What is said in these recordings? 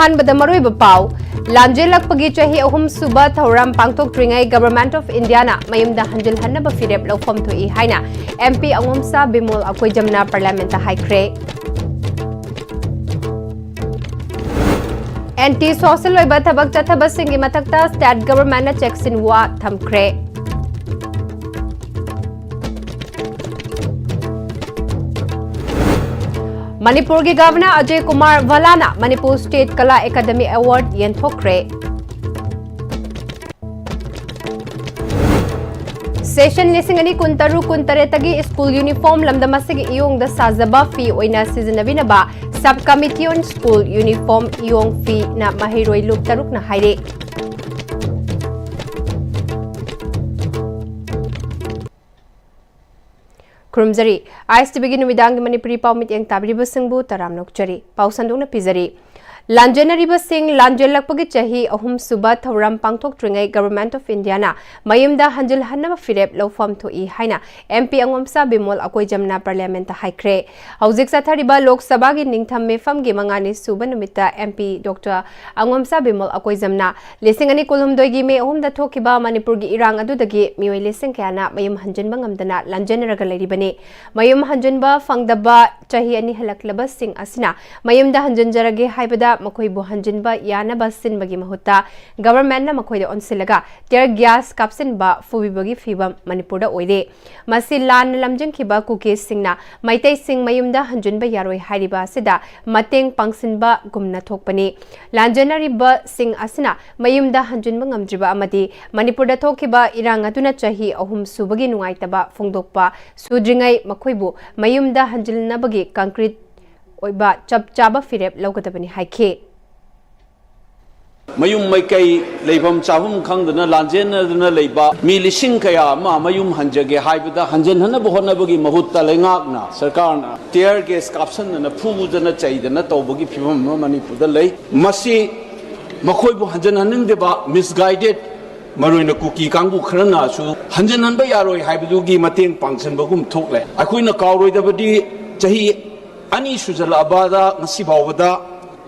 अहानबदा मरुइब पाव लांजेलकपगी चाही अहुम सुबा थौराम पांगथोक्ट्रिंगै गवर्नमेंट ऑफ इंडिया ना मयुमदा हंजिल हन्नब फिरेप लौफम थोई हाइना एमपी अंगोमसा बिमोल अकोइजमना पार्लियामेंट हाइख्रे एंटी सोशल ओइबा थबक चथबसिंगी मथक्ता स्टेट गवर्नमेंट चेक्सिन वा थमख्रे मणिपुर की गवर्नर अजय कुमार भलाना Manipur state Kala academy award येंथोक्रे सेशन लिसिंगनी कुंतरु कुंतरेतगी स्कूल यूनिफॉर्म लमदमसिगी इयोंग साजबा फी ओइना सिजनबिनबा sub committee on school uniform इयोंग फी ना महिरोई लुक तरुक ना हाइरे खुरुमजरी ISTV नुमिदांग मणिपुरी पाव मित्यंग ताबरिब सिंगबु तराम नोकचरी पाव संदुंगना पिजरी लांजेनरिब सिंग लांजेलकपगी चाही अहुम सुबा थौराम पांगथोक्ट्रिंगै गवर्नमेंट ऑफ इंडिया ना मयुमदा हंजिल हन्नब फिरेप लौफम थोई हाइना एमपी अंगोमसा बिमोल अकोइजमना पार्लियामेंट हाइख्रे हौजिक साथरिबा लोकसभा की निंगथम मेफम गी मंगानी सुबा नुमिता एमपी डॉक्टर अंगोमसा बिमोल अकोइजमना लिसिंगनी कुलुमदोइगी मे अहुमदा थोकिबा मणिपुर की इरांग अदुदगी मियोय लिसिंग कयाना मयुम हंजिनबा ngamdana लांजेनरगा लेरिबने मयुम हंजिनबा फंगदबा चाही अनि हलकलबा सिंग असिना मयुमदा हंजिनजरगे हाइबदा मखोइबु हंजिनबा यानबा सिनबगी महुत्ता गवर्नमेंट ना मखोइदे ओनसिलगा टियर गैस कापसिनबा फुबिबगी फिबम मणिपुरदा ओइरे मसि लान लमजिंखिबा कुके सिंगना मैतै सिंग मयुमदा हंजिनबा यारोइ हाइरिबा सिदा मतेंग पांगसिनबा गुमना थोकपनी लांजेनरिबा सिंग असिना मयुमदा हंजिनबा ngamdriba amadi मणिपुरदा थोकिबा इरांग अदुना चाही अहुम सुबगी नुंगाइतबा फोंगदोकपा सुद्रिंgai मखोइबु मयुमदा हंजिलनबगी कंक्रीट ओइबा चप चाबा फिरेप लौगदबनी हाइखे मयुम मैकई लेबम चाबम खंगदना लांजेनदना लेबा मी लिसिंग कया मा मयुम हंजगे हाइबदा हंजन हन बहोनबगी महुत्ता लेंगाकना सरकारना टियर गैस काप्सनना फुबुदना चाइदना तौबगी फिबम मणिपुरदा लै मसी मखोइबु हंजन हनिंगदेबा मिसगाइडेड मरुइना कुकी कांगु खरनासु हंजन हनबा यारोइ हाइबदुगी मतेंग पांगसनबगुम थोकले अखोइना कावरोइदबदी चाही अनि Sujal अबादा ngasi bawda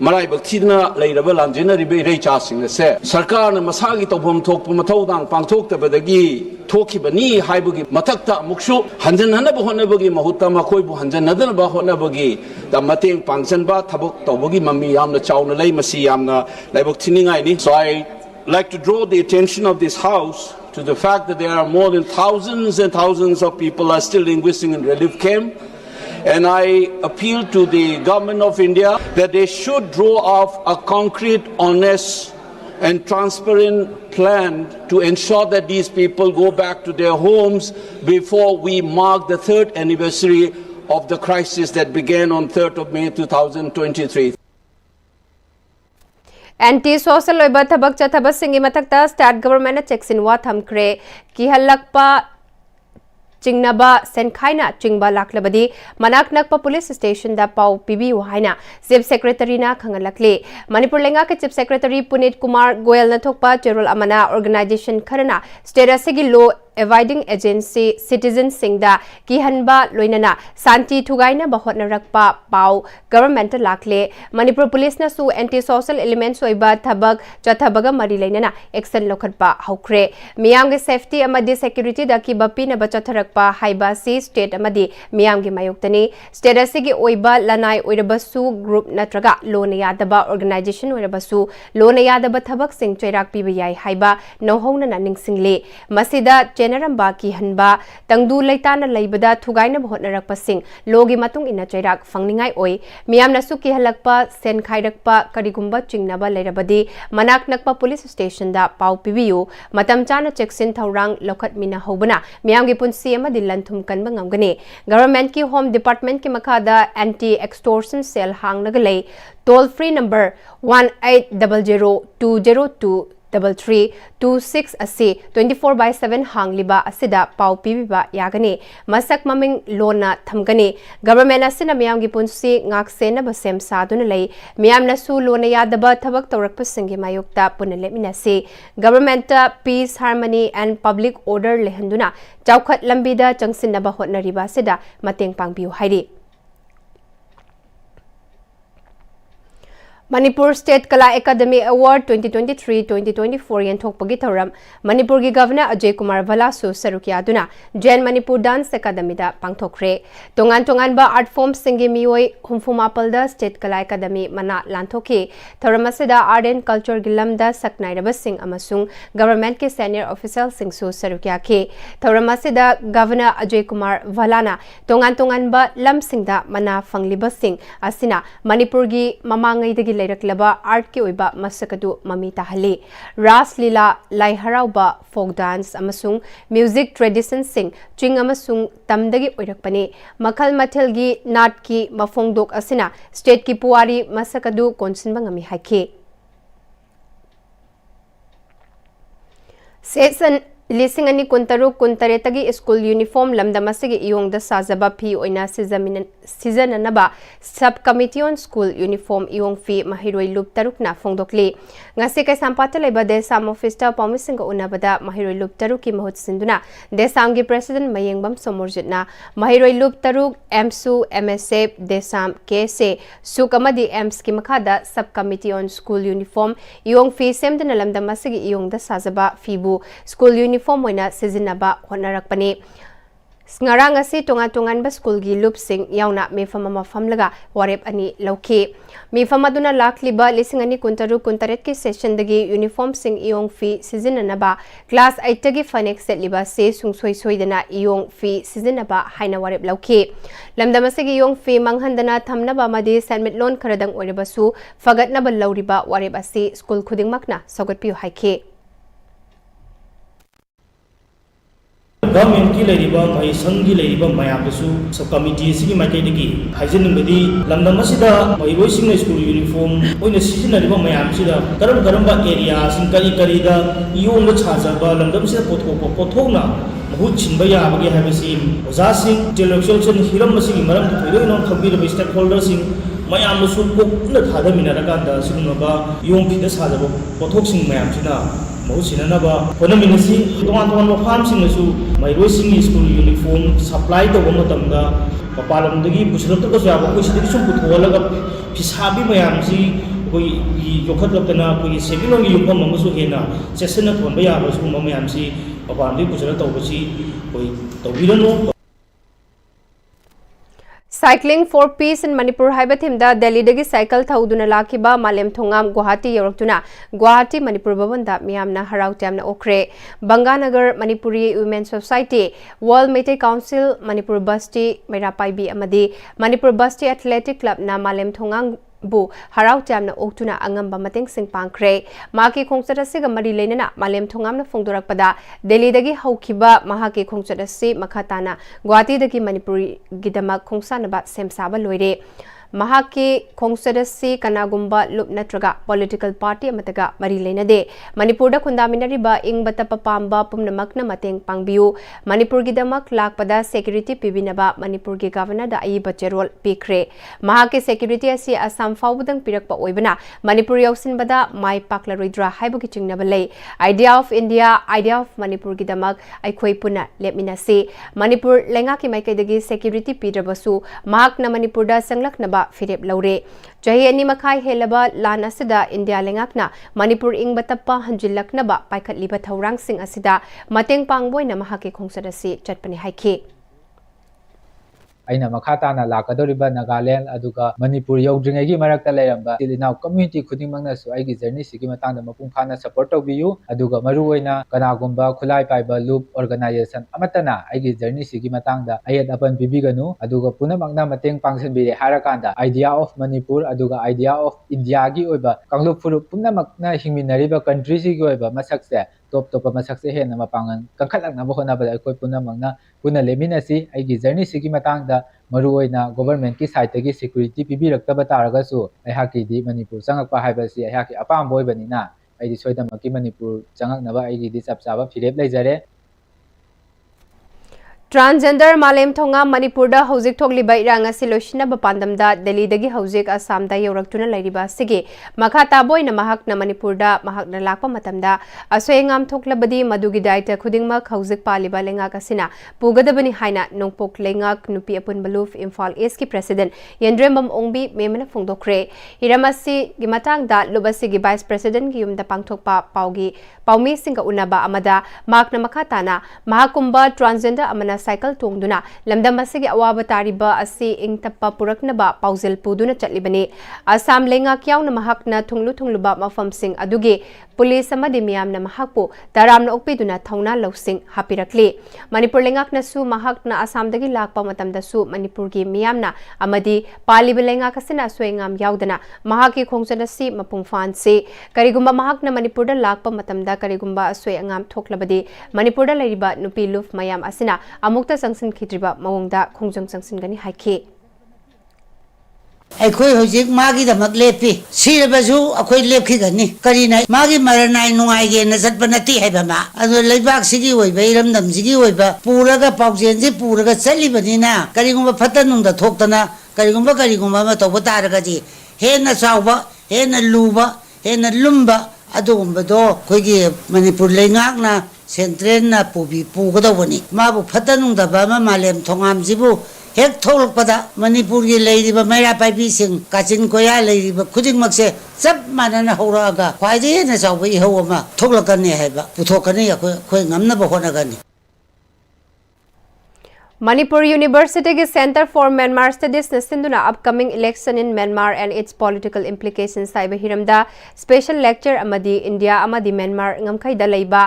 marai bakthidna leiraba lanjenaribe reichasinga se sarkarna masagi tawbam thokpa mathaudang pangthoktabadagi thokibani haibugi mathakta muksu hanjanhana bahonabagi mahutta makoibu hanjanadana bahonabagi da mateng pangsanba thabok tawbagi mami yamna chauna lei masi yamna laibak thiningai ni so I like to draw the attention of this house to the fact that there are more than thousands and thousands of people are still linguisting in relief camp. And I appeal to the government of India that they should draw up a concrete, honest and transparent plan to ensure that these people go back to their homes before we mark the 3rd anniversary of the crisis that began on 3rd of May 2023. Anti social ओइबा थबक चथबसिंगी मथक्ता state government चेक्सिन वा थमख्रे की हलकपा चिंगनबा सेनखाइना चिंगबा लाखलबदी मनाक नकपा police station दा पाउ पीबीयू हाइना चीफ सेक्रेटरी ना खंगलकले मणिपुर लेंगा के चीफ सेक्रेटरी पुनीत कुमार गोयल न थोकपा चेरोल अमना ऑर्गेनाइजेशन खरना स्टेट असेगी लो एवाइडिंग एजेंसी सिटीजन सिंगदा किहनबा लोइनना शांति थुगाइना बहोतनरकपा पाउ गवर्नमेंट लाखले मणिपुर पुलिस ना सु एंटी सोशल एलिमेंट्स ओइबा थबक चथबगा मरी लेना एक्शन लोखटपा हौख्रे मियाम के सेफ्टी अमदी सिक्योरिटी दा की बपीना बचथरकपा हाइबासी स्टेट अमदी मियाम के मायोक्तनी स्टेट असेगी ओइबा लनाई ओइरबसु ग्रुप नत्रगा लोन यादबा ऑर्गेनाइजेशन ओइरबसु लोन यादबा थबक सिंग चैराक पीबा याई हाइबा नौहौना निंगसिंगले मसिदा चेनरंबा की हनबा तंगदु लैताना लैबदा थुगाइना बहोतनरकपसिंग लोगी मतुंग इना चैराक फंगनिंगाई ओइ मियामनसु की हलकपा सेन खाइरकपा करिगुंबा चिंगनबा लेरबदी मनाक नकपा पुलिस स्टेशन दा पाउ पीबीयू मतम चाना चेक्सिन थौरांग लौखत मिना होबना मियामगी पुंसी अमदि लंथुम कनबा ngamgani गवर्नमेंट की होम डिपार्टमेंट की मखादा एंटी एक्सटोर्शन सेल हांगनगले टोल फ्री नंबर 1800202326 असे 24/7 हांगलिबा असिदा पाउ पीबीबा यागने मसक ममिंग लोना थमगने गवर्नमेंट असिना मियामगी पुंसी ngaksen ba sem saduna lei मियामना सु लोना यादबा थबक तौरकपसिंगी मायोक्ता पुनलेमिनासे government peace harmony and public order लेहंदुना चौखत लंबीदा चंगसिनबा होटनरिबा सिदा mateeng pangbiu hairi Manipur State Kala Academy Award 2023-2024 yenthokpagi thoram Manipur gi Governor Ajay Kumar Valasu sarukyaduna Jain Manipur Dance Academy da pangthokre tongan ba art form singi mioi humfumapal da State Kala Academy mana lanthoki thoram asida art and culture gilam da saknairaba sing amasung government ke senior official sing su sarukya ke thoram asida Governor Ajay Kumar Valana tongan ba lam sing da mana fangliba sing asina Manipur gi mamangai da Lairaklaba art ki oiba masakadu mami tahali ras lila lai harauba folk dance amasung music tradition sing ching amasung tamdagi oirakpani makhal mathel gi nat ki mafongdok asina state ki puari masakadu konsinba ngami haike season Lising ani kuntaru kuntaretagi school uniform lamdamasigi iyong da sajaba phi oina season anaba subcommittee on school uniform iyong fi mahiroi loop taruk na fongdokli ngase ka sampata leba de sam officer promising unabada mahiroi loop taruk ki mahut sinduna de sam gi president mayengbam somorjitna mahiroi loop taruk MSU MSF de sam kse sukamadi ems ki makada subcommittee on school uniform iyong fi semdana lamdamasigi iyong da sajaba fibu school uniform oina sizinaba honarakpani ngarang asi tongan ba school gi loop sing yauna mefama mafamlaga warep ani lauki mefama duna lakliba lising ani kuntaru kuntaret ki session dagi uniform sing iong fi sizinanaba class 8 tagi fanek set liba se sungsoi soidana iong fi sizinaba haina warep lauki lamdamasigi iong fi manghandana thamnaba madi sanmit lon kharadang oirebasu fagatnaba lauriba warep asi school khudingmakna sogatpiu haike Government ki leriba mai sang ki leriba mayamsu sub committee sigi makai degi hajin bedi lamdam asida mai roi sing school uniform oina season leriba mayam sida karam ba area sing kari da yong chaja ba lamdam sida pothona mahut chinba ya bagi habisi oza sing television hiram masigi maram thoiro non khabir ba stakeholder sing mayam su kokna thada minara kanda sinaba yong phida saja pothok sing mayam sina Mahusinanaba, Honaminasi, Tongan Farm Singasu, my racing school uniform, supply the Womatamda, Papalam the Pushaka Java, which is some Putualaga, Pisabi Mayamsi, we Yokatana, we Sevilla Yukon Mamusuhena, Chestnut one Bayabas, Mayamsi, Papandi Pushaka, we don't know. Cycling for Peace in Manipur Haibathimda Delhi dagi cycle thauduna lakiba Malem Thongam Guwahati yoroktuna Guwahati Manipur Bhavanda miyamna harau tamna okre Banganagar Manipuri Women Society World Meitei Council Manipur Basti Meirapaibi amadi Manipur Basti Athletic Club na Malem Thongam bu harau tamna oktuna angamba mateng sing pangkre maki khongcharasiga mari leinana Malem Thongamna fongdorakpada Delhi dagi haukiba mahaki khongcharasi makhatana Guwahati dagi Manipuri gidamak khongsanaba semsaba loire mahaki khongcharasi kanagumba lup natraga political party amataga mari leinade Manipurda khundaminariba ingbata papamba pumnamakna mateng pangbiu Manipur gidamak lakpada security pibinaba Manipur gi governor da ai bacherol pikre mahaki security asi Assam faubudang pirakpa oibana Manipur yausinbada mai paklaroidra haibugi chingnaba lei idea of India idea of Manipur gidamak aikhoi puna lepminasi Manipur lenga ki maikaidagi security pidrabasu mahakna Manipurda sanglaknaba Philip Laure Jahi ani makai helaba lan asida India lengakna Manipur ing batappa hanjilaknaba paikhat liba thaurang sing asida mateng pangboina mahaki khongsadasi chatpani haike aina makhatana lakadoriba Nagaland aduga Manipur yogdringagi marakta leramba tilinau community khudingmangna su aigi journey sigi matangda mapung phana support tawbiyu aduga maruoina kanagumba khulai paiba loop organization amatana aigi journey sigi matangda ayat apan bibiganu aduga punamakna mateng pangsanbire harakanda idea of Manipur aduga idea of India gi oiba kanglup furup punamakna hingminariba country sigi oiba masakse top masakse hena mapangan kangkhatlakna bohona bada koi punamakna puna leminasi aigi journey sigi matangda maruoina government ki side tagi security pibirakta taragasu aihaki di Manipur changakpa haibasi aihaki apam boibanina aidi soidamaki Manipur changaknaba aigi di chapchaba phirep leijare Transgender Malem Thonga Manipurda Hojik Thogliba Irang asi loisinaba pandamda Delhi dagi hojik Assamda yoraktuna lairiba sigi makha taboina mahakna Manipurda mahakna lakpa matamda asoengam thoklabadi madugi daita khudingmak hojik paliba lengak asina pugadabani haina nongpok lengak nupi apun baluf Imphal East ki President Yendremam Ongbi memena phongdokre hiramasi gi matangda lubasi gi Vice President gi yumda pangthokpa paumi singa unaba amada makna makhatana mahakumba transgender amana cycle tongduna lamdam asigi awaba tariba asi ingtappa puraknaba pauzil puduna chatlibani Assam lenga kyawna mahakna thungluba mafam sing adugi police amadi miyamna mahakpu taramna okpiduna thauna losing hapirakli Manipur lengakna su mahakna Assam dagi lakpa matamda su Manipur gi miyamna amadi paliba lenga kasina suengam yaudana mahaki khongjana si mapungfan se karigumba mahakna Manipur da lakpa matamda karigumba suengam thoklabadi Manipur da lairiba nupi luf mayam asina amukta sangsin khidriba mawongda khongjang sangsin gani haike अखोई होजिक मागी दमक लेपी सिरबजु अखोई लेपखी गनी करीना मागी मरनाय नुंगाइगे न सतपनति हैबमा अदो लेबाक सिगी होइबा इरमदम सिगी होइबा पूरगा पाउजेन जी पूरगा चलिबनिना करीगुम फतनुंग the थोक्तना करीगुम मा तोब तारगजी हेन साउबा हेन लुबा हेन लुम्बा अदुगुम्बदो खोगी मणिपुर लेंगाकना सेंट्रल ना पुगदबनी माबु फतनुंग दबा मा मालेम थोंगाम जिबु हेक थोलपदा मणिपुर की लेरिबा मैरा पाइबी सिंह काचिन कोया लेरिबा खुदिंग मक्से सब मानना होरागा ख्वाइदे न Chaoba इहौमा थोलकने हैबा पुथोकने अखोय ngamnaba honagani Manipur University ki Center for Myanmar Studies na sinduna upcoming election in Myanmar and its political implications saiba hiramda special lecture amadi India amadi Myanmar ngamkhai da leiba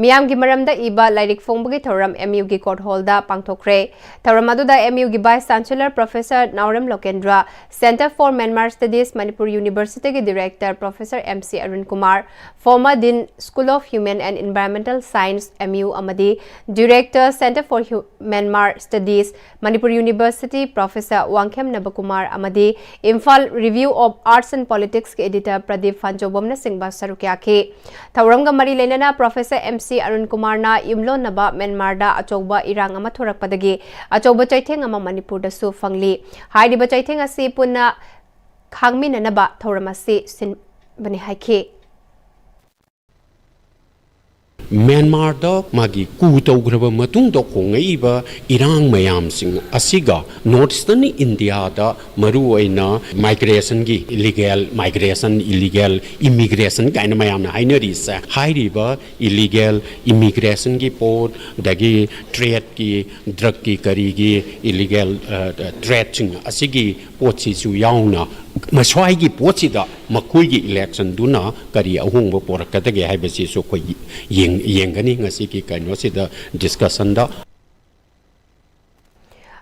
miyam gi maramda iba lairik fongbagi thoram MU gi court hall da pangthokre thoram adu da MU gi Vice Chancellor Professor Nauram Lokendra Center for Myanmar Studies Manipur University ki Director Professor MC Arun Kumar former Dean School of Human and Environmental Science MU amadi Director Center for Myanmar Studies Manipur University Professor Wangkhem Nabakumar amadi Imphal Review of Arts and Politics ke editor Pradeep Fanjobomna singba sarukya ke Thauramga mari lenana Professor MC Arun Kumar na imlo naba Myanmar da achouba irang ama thorakpadagi achouba chaitheng ama Manipur da su fangli hairiba chaitheng asi punna khangmina naba thauramasi sin bani haike Myanmar da magi ku tawgraba matung da khongai irang mayam sing asiga northeastern India da maru aina migration gi illegal migration illegal immigration kaina mayam na hainari sa hairiba illegal immigration gi port dagi trade ki drug ki kari gi illegal trade sing asigi potsi su yauna maswai gi potsi da makui gi election duna kari ahungba porakadage haibasi so khoi yengani ngasi ki kaino sida discussion da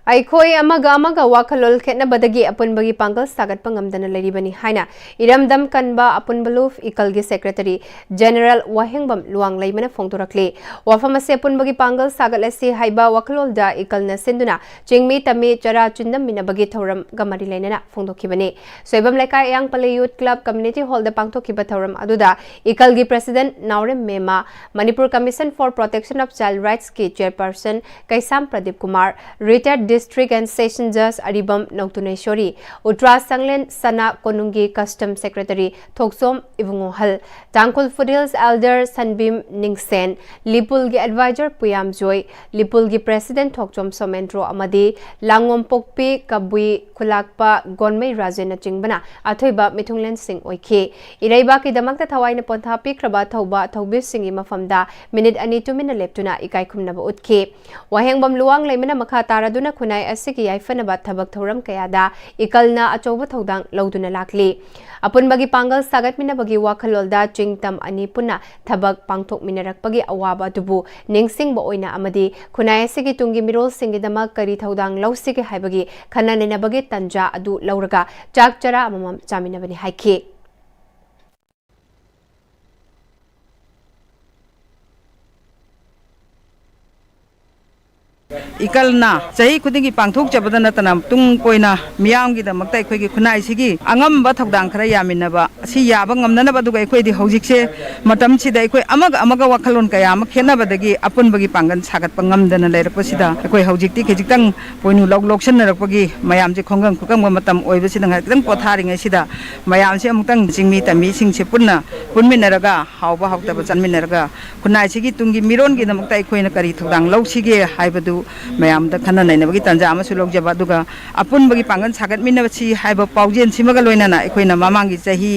Aikoi amaga wakalol khetna badagi apunbagi pangal sagat pangamdana leribani haina iramdam kanba apunbaluf ikalgi secretary general wahengbam luang leimana phongtorakle wafamase apunbagi pangal sagat lesi haiba wakalol da ikalna sinduna chingmi tami chara chundam minabagi thoram gamari leinana phongdokhibani soibam lekai yang pale youth club community hall da pangtokhiba thoram aduda ikalgi president Naurem Mema Manipur Commission for Protection of Child Rights ki chairperson Kaisam Pradeep Kumar retired District and Session Judge Aribam Nautuneshori, Utra Sanglen Sana Konungi Custom Secretary Thoksom Ivungohal, Tangkul Foothills Elder Sanbim Ningsen, Lipulgi Advisor Puyam Joy, Lipulgi President Thoksom Somendro Amadi, Langom Pokpi Kabui Kulakpa Gonmei Rajena Chingbana, Athoiba Mithunglen Singh Oike, Iraiba ki damakta thawai na ponthapi kraba thauba thaubi singi mafamda minute ani 2 minute leptuna ikai khumnaba utke wahengbam luang leimena makha taraduna khunai asigi yaifanaba thabak thoram kayada ikalna achoba thodang lauduna lakli apunbagi pangal sagat minabagi wakhalolda chingtam ani puna thabak pangthok minarakpagi awaba dubu ningsingba oina amadi khunai asigi tungi mirol singi damak kari thodang lausigi haibagi khana nenabagi tanja adu lauraga chak chara amam chaminabani haike इकलना चाही खुदिंगी पांगथोक जबदा नतना तुंग कोइना मियाम गी दमकता अखोई खुनाई सिगी अंगम थौदांग खरा यामिनबा असि याबा ngamnanaba दुगा अखोई हौजिकसे मतम सिदा अखोई अमगा वखलोन कया अम खेनबदगी अपुनबगी पांगन सागत ngamdana लेरपसिदा अखोई हौजिकति खिजिक्तंग पोइनु लोकसनरपगी मयामजे खोंगंग खुकंग मतम ओइबसिदा ngakitang पोथारिङै सिदा मयामसे अमुक्तंग जिंगमी तमी सिंगसे पुनमिनरगा हावबा हावतबा चनमिनरगा खुनाई सिगी तुंगी मिरोनगी दमकता अखोइना करी थौदांग लौसिगे हाइबदु मयामदा खन्ना नैनबगी तंजा अमसु लौजबा दुगा अपुनबगी पांगन सागत मिनबसी हाइबा पाउजेन सिमगा लोइनाना अखोइना ममांगी चाही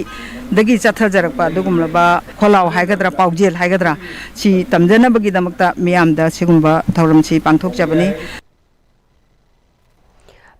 दगी चथजरकपा दुगुमलबा खोलाव हाइगद्रा पाउजेल हाइगद्रा सी तमजनबगी दमकता मियामदा सिगुंबा थौरमसी पांगथोकजबनी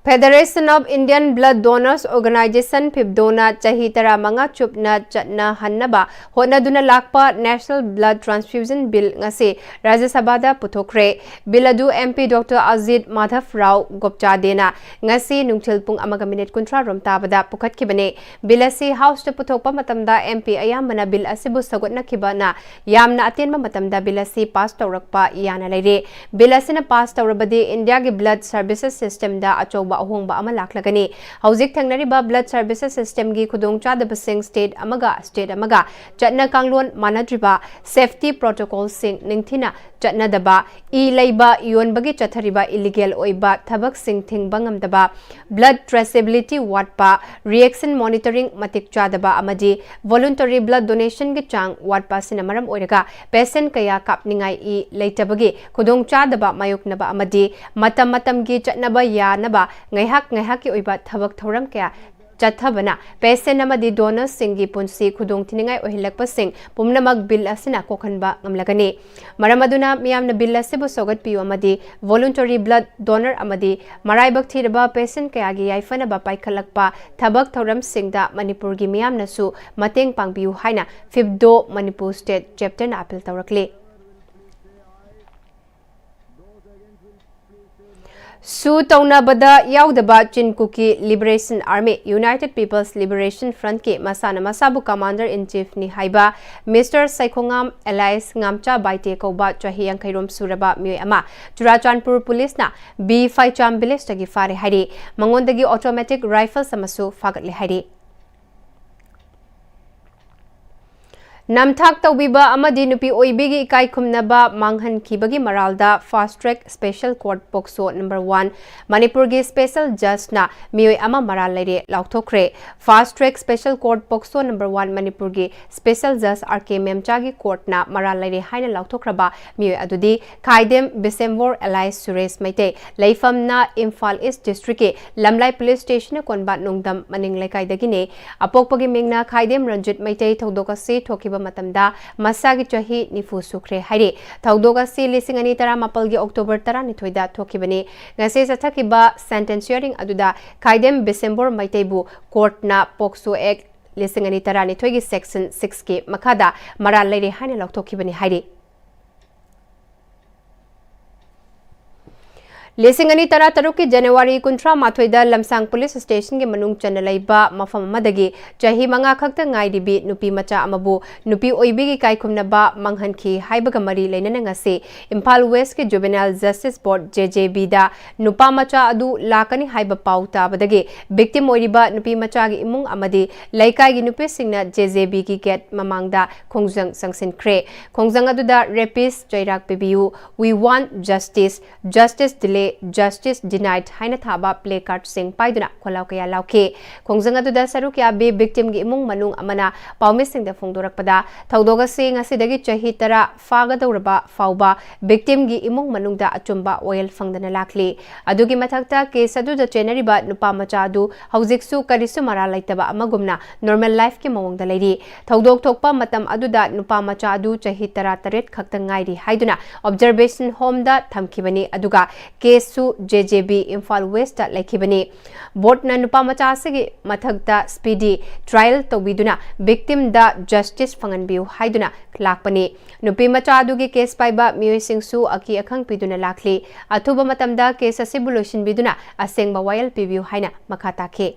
Federation of Indian Blood Donors Organization FIBDONA chahi tara manga chupna chatna hannaba honaduna lakpa National Blood Transfusion Bill ngase Rajya Sabha da puthokre bill adu MP Dr. Azid Madhav Rao Gopchadena ngase nungthil pung amaga minute kuntra rom tabada pukhatkibane bill ase House da puthokpa matamda MP ayamana bill asibu sagotna khibana yamna atenma matamda bill ase pass tawrakpa yana leire bill asena pass tawrabadi India gi blood services system da achoba ahongba ama laklagani hauzik thangnariba blood services system gi khudong chadabasing state amaga chatna kanglon manadriba safety protocols sing ningthina chatna daba e leiba yonbagi chathariba illegal oiba thabak sing thingba ngamdaba blood traceability watpa reaction monitoring matik chadaba amadi voluntary blood donation gi chang watpa sinamaram oiraga patient kaya kapningai e leitabagi khudong chadaba mayoknaba amadi matam gi chatnaba yanaba ngaihak ki oiba thabak thoram kya chathabana patient amadi donors singi punsi khudong thiningai ohilakpa sing pumnamak bill asina kokhanba ngamlagani maramaduna miyamna bill asibu sogat piu amadi voluntary blood donor amadi maraibak thiraba patient kaya gi yaifana ba paikhalakpa thabak thoram singda Manipur gi miyamna su mateng pangbiu haina FIBDO Manipur State chapter na appeal tawrakle Su taunabada yaudaba Chinkuki Liberation Army United People's Liberation Front ki masana masabu Commander in Chief ni haiba Mr. Saikhongam Elias Ngamcha Baite Koba chahi angkhairom suraba mioi ama Churachandpur Police na B5 Cham village tagi fare hairi mangondagi automatic rifles amasu fagatli hairi Namthak tawbiba amadi nupi oibigi ikai khumnaba manghan khibagi maralda fast track special court pokso number 1 Manipur gi special judge na mioi ama maral leire laukthokre fast track special court pokso number 1 Manipur gi special judge RK Memcha gi court na maral leire haina lauktokraba mioi adudi Khaidem Bisemwar Elias Suresh Maite leifam na Imphal East district ke Lamlai police station konba nungdam maning lekai dagine apokpagi mingna Khaidem Ranjit Maite thodok ase thokiba matamda masagi chahi nifu sukre haire thaudoga si lising ani tara mapal gi October tara ni da thokibani ngase sathakiba sentence hearing aduda Khaidem December maitaibu court na Pokso Act lising ani tara ni gi section 6 ke makada maral leire haina lokthokibani haire Lising ani tara taruki January kuntra mathoida lamsang police station ge manung chanalaiba mafam amadagi chahi manga khakta ngairibi nupi macha amabu nupi oibi gi kaikhumnaba manghanki haibaga mari leinana ngase Imphal West ke Juvenile Justice Board JJB da nupa macha adu lakani haiba pauta badagi victim oiriba nupi macha gi imung amadi laikai gi nupi singna JJB gi gate mamangda khongjang sangsin kre khongjang adu da rapist jairak pibiu we want justice delay Justice denied haina thaba play card sing paiduna kholau kaya lauke khongjang adu da saru kya be victim gi imung manung amana paumi sing da phongdorakpada thaudoga sing asidagi chahi tara faga dauraba fauba victim gi imung manung da achumba oil fangdana lakli adugi mathakta case adu da chenariba nupa macha adu haujiksu karisu mara laitaba amagumna normal life ki mawang da leiri thaudok thokpa matam adu da nupa macha adu chahi tara taret khakta ngairi haiduna observation home da thamkibani aduga Kesu JJB Imphal West laikibani board na nupa macha sigi mathagda speedy trial tawiduna victim da justice fanganbiu haiduna lakpani nupi macha adugi case paiba mioi singsu aki akhang piduna lakli athuba matamda case asibulation biduna asengba wayal pibiu haina makata ke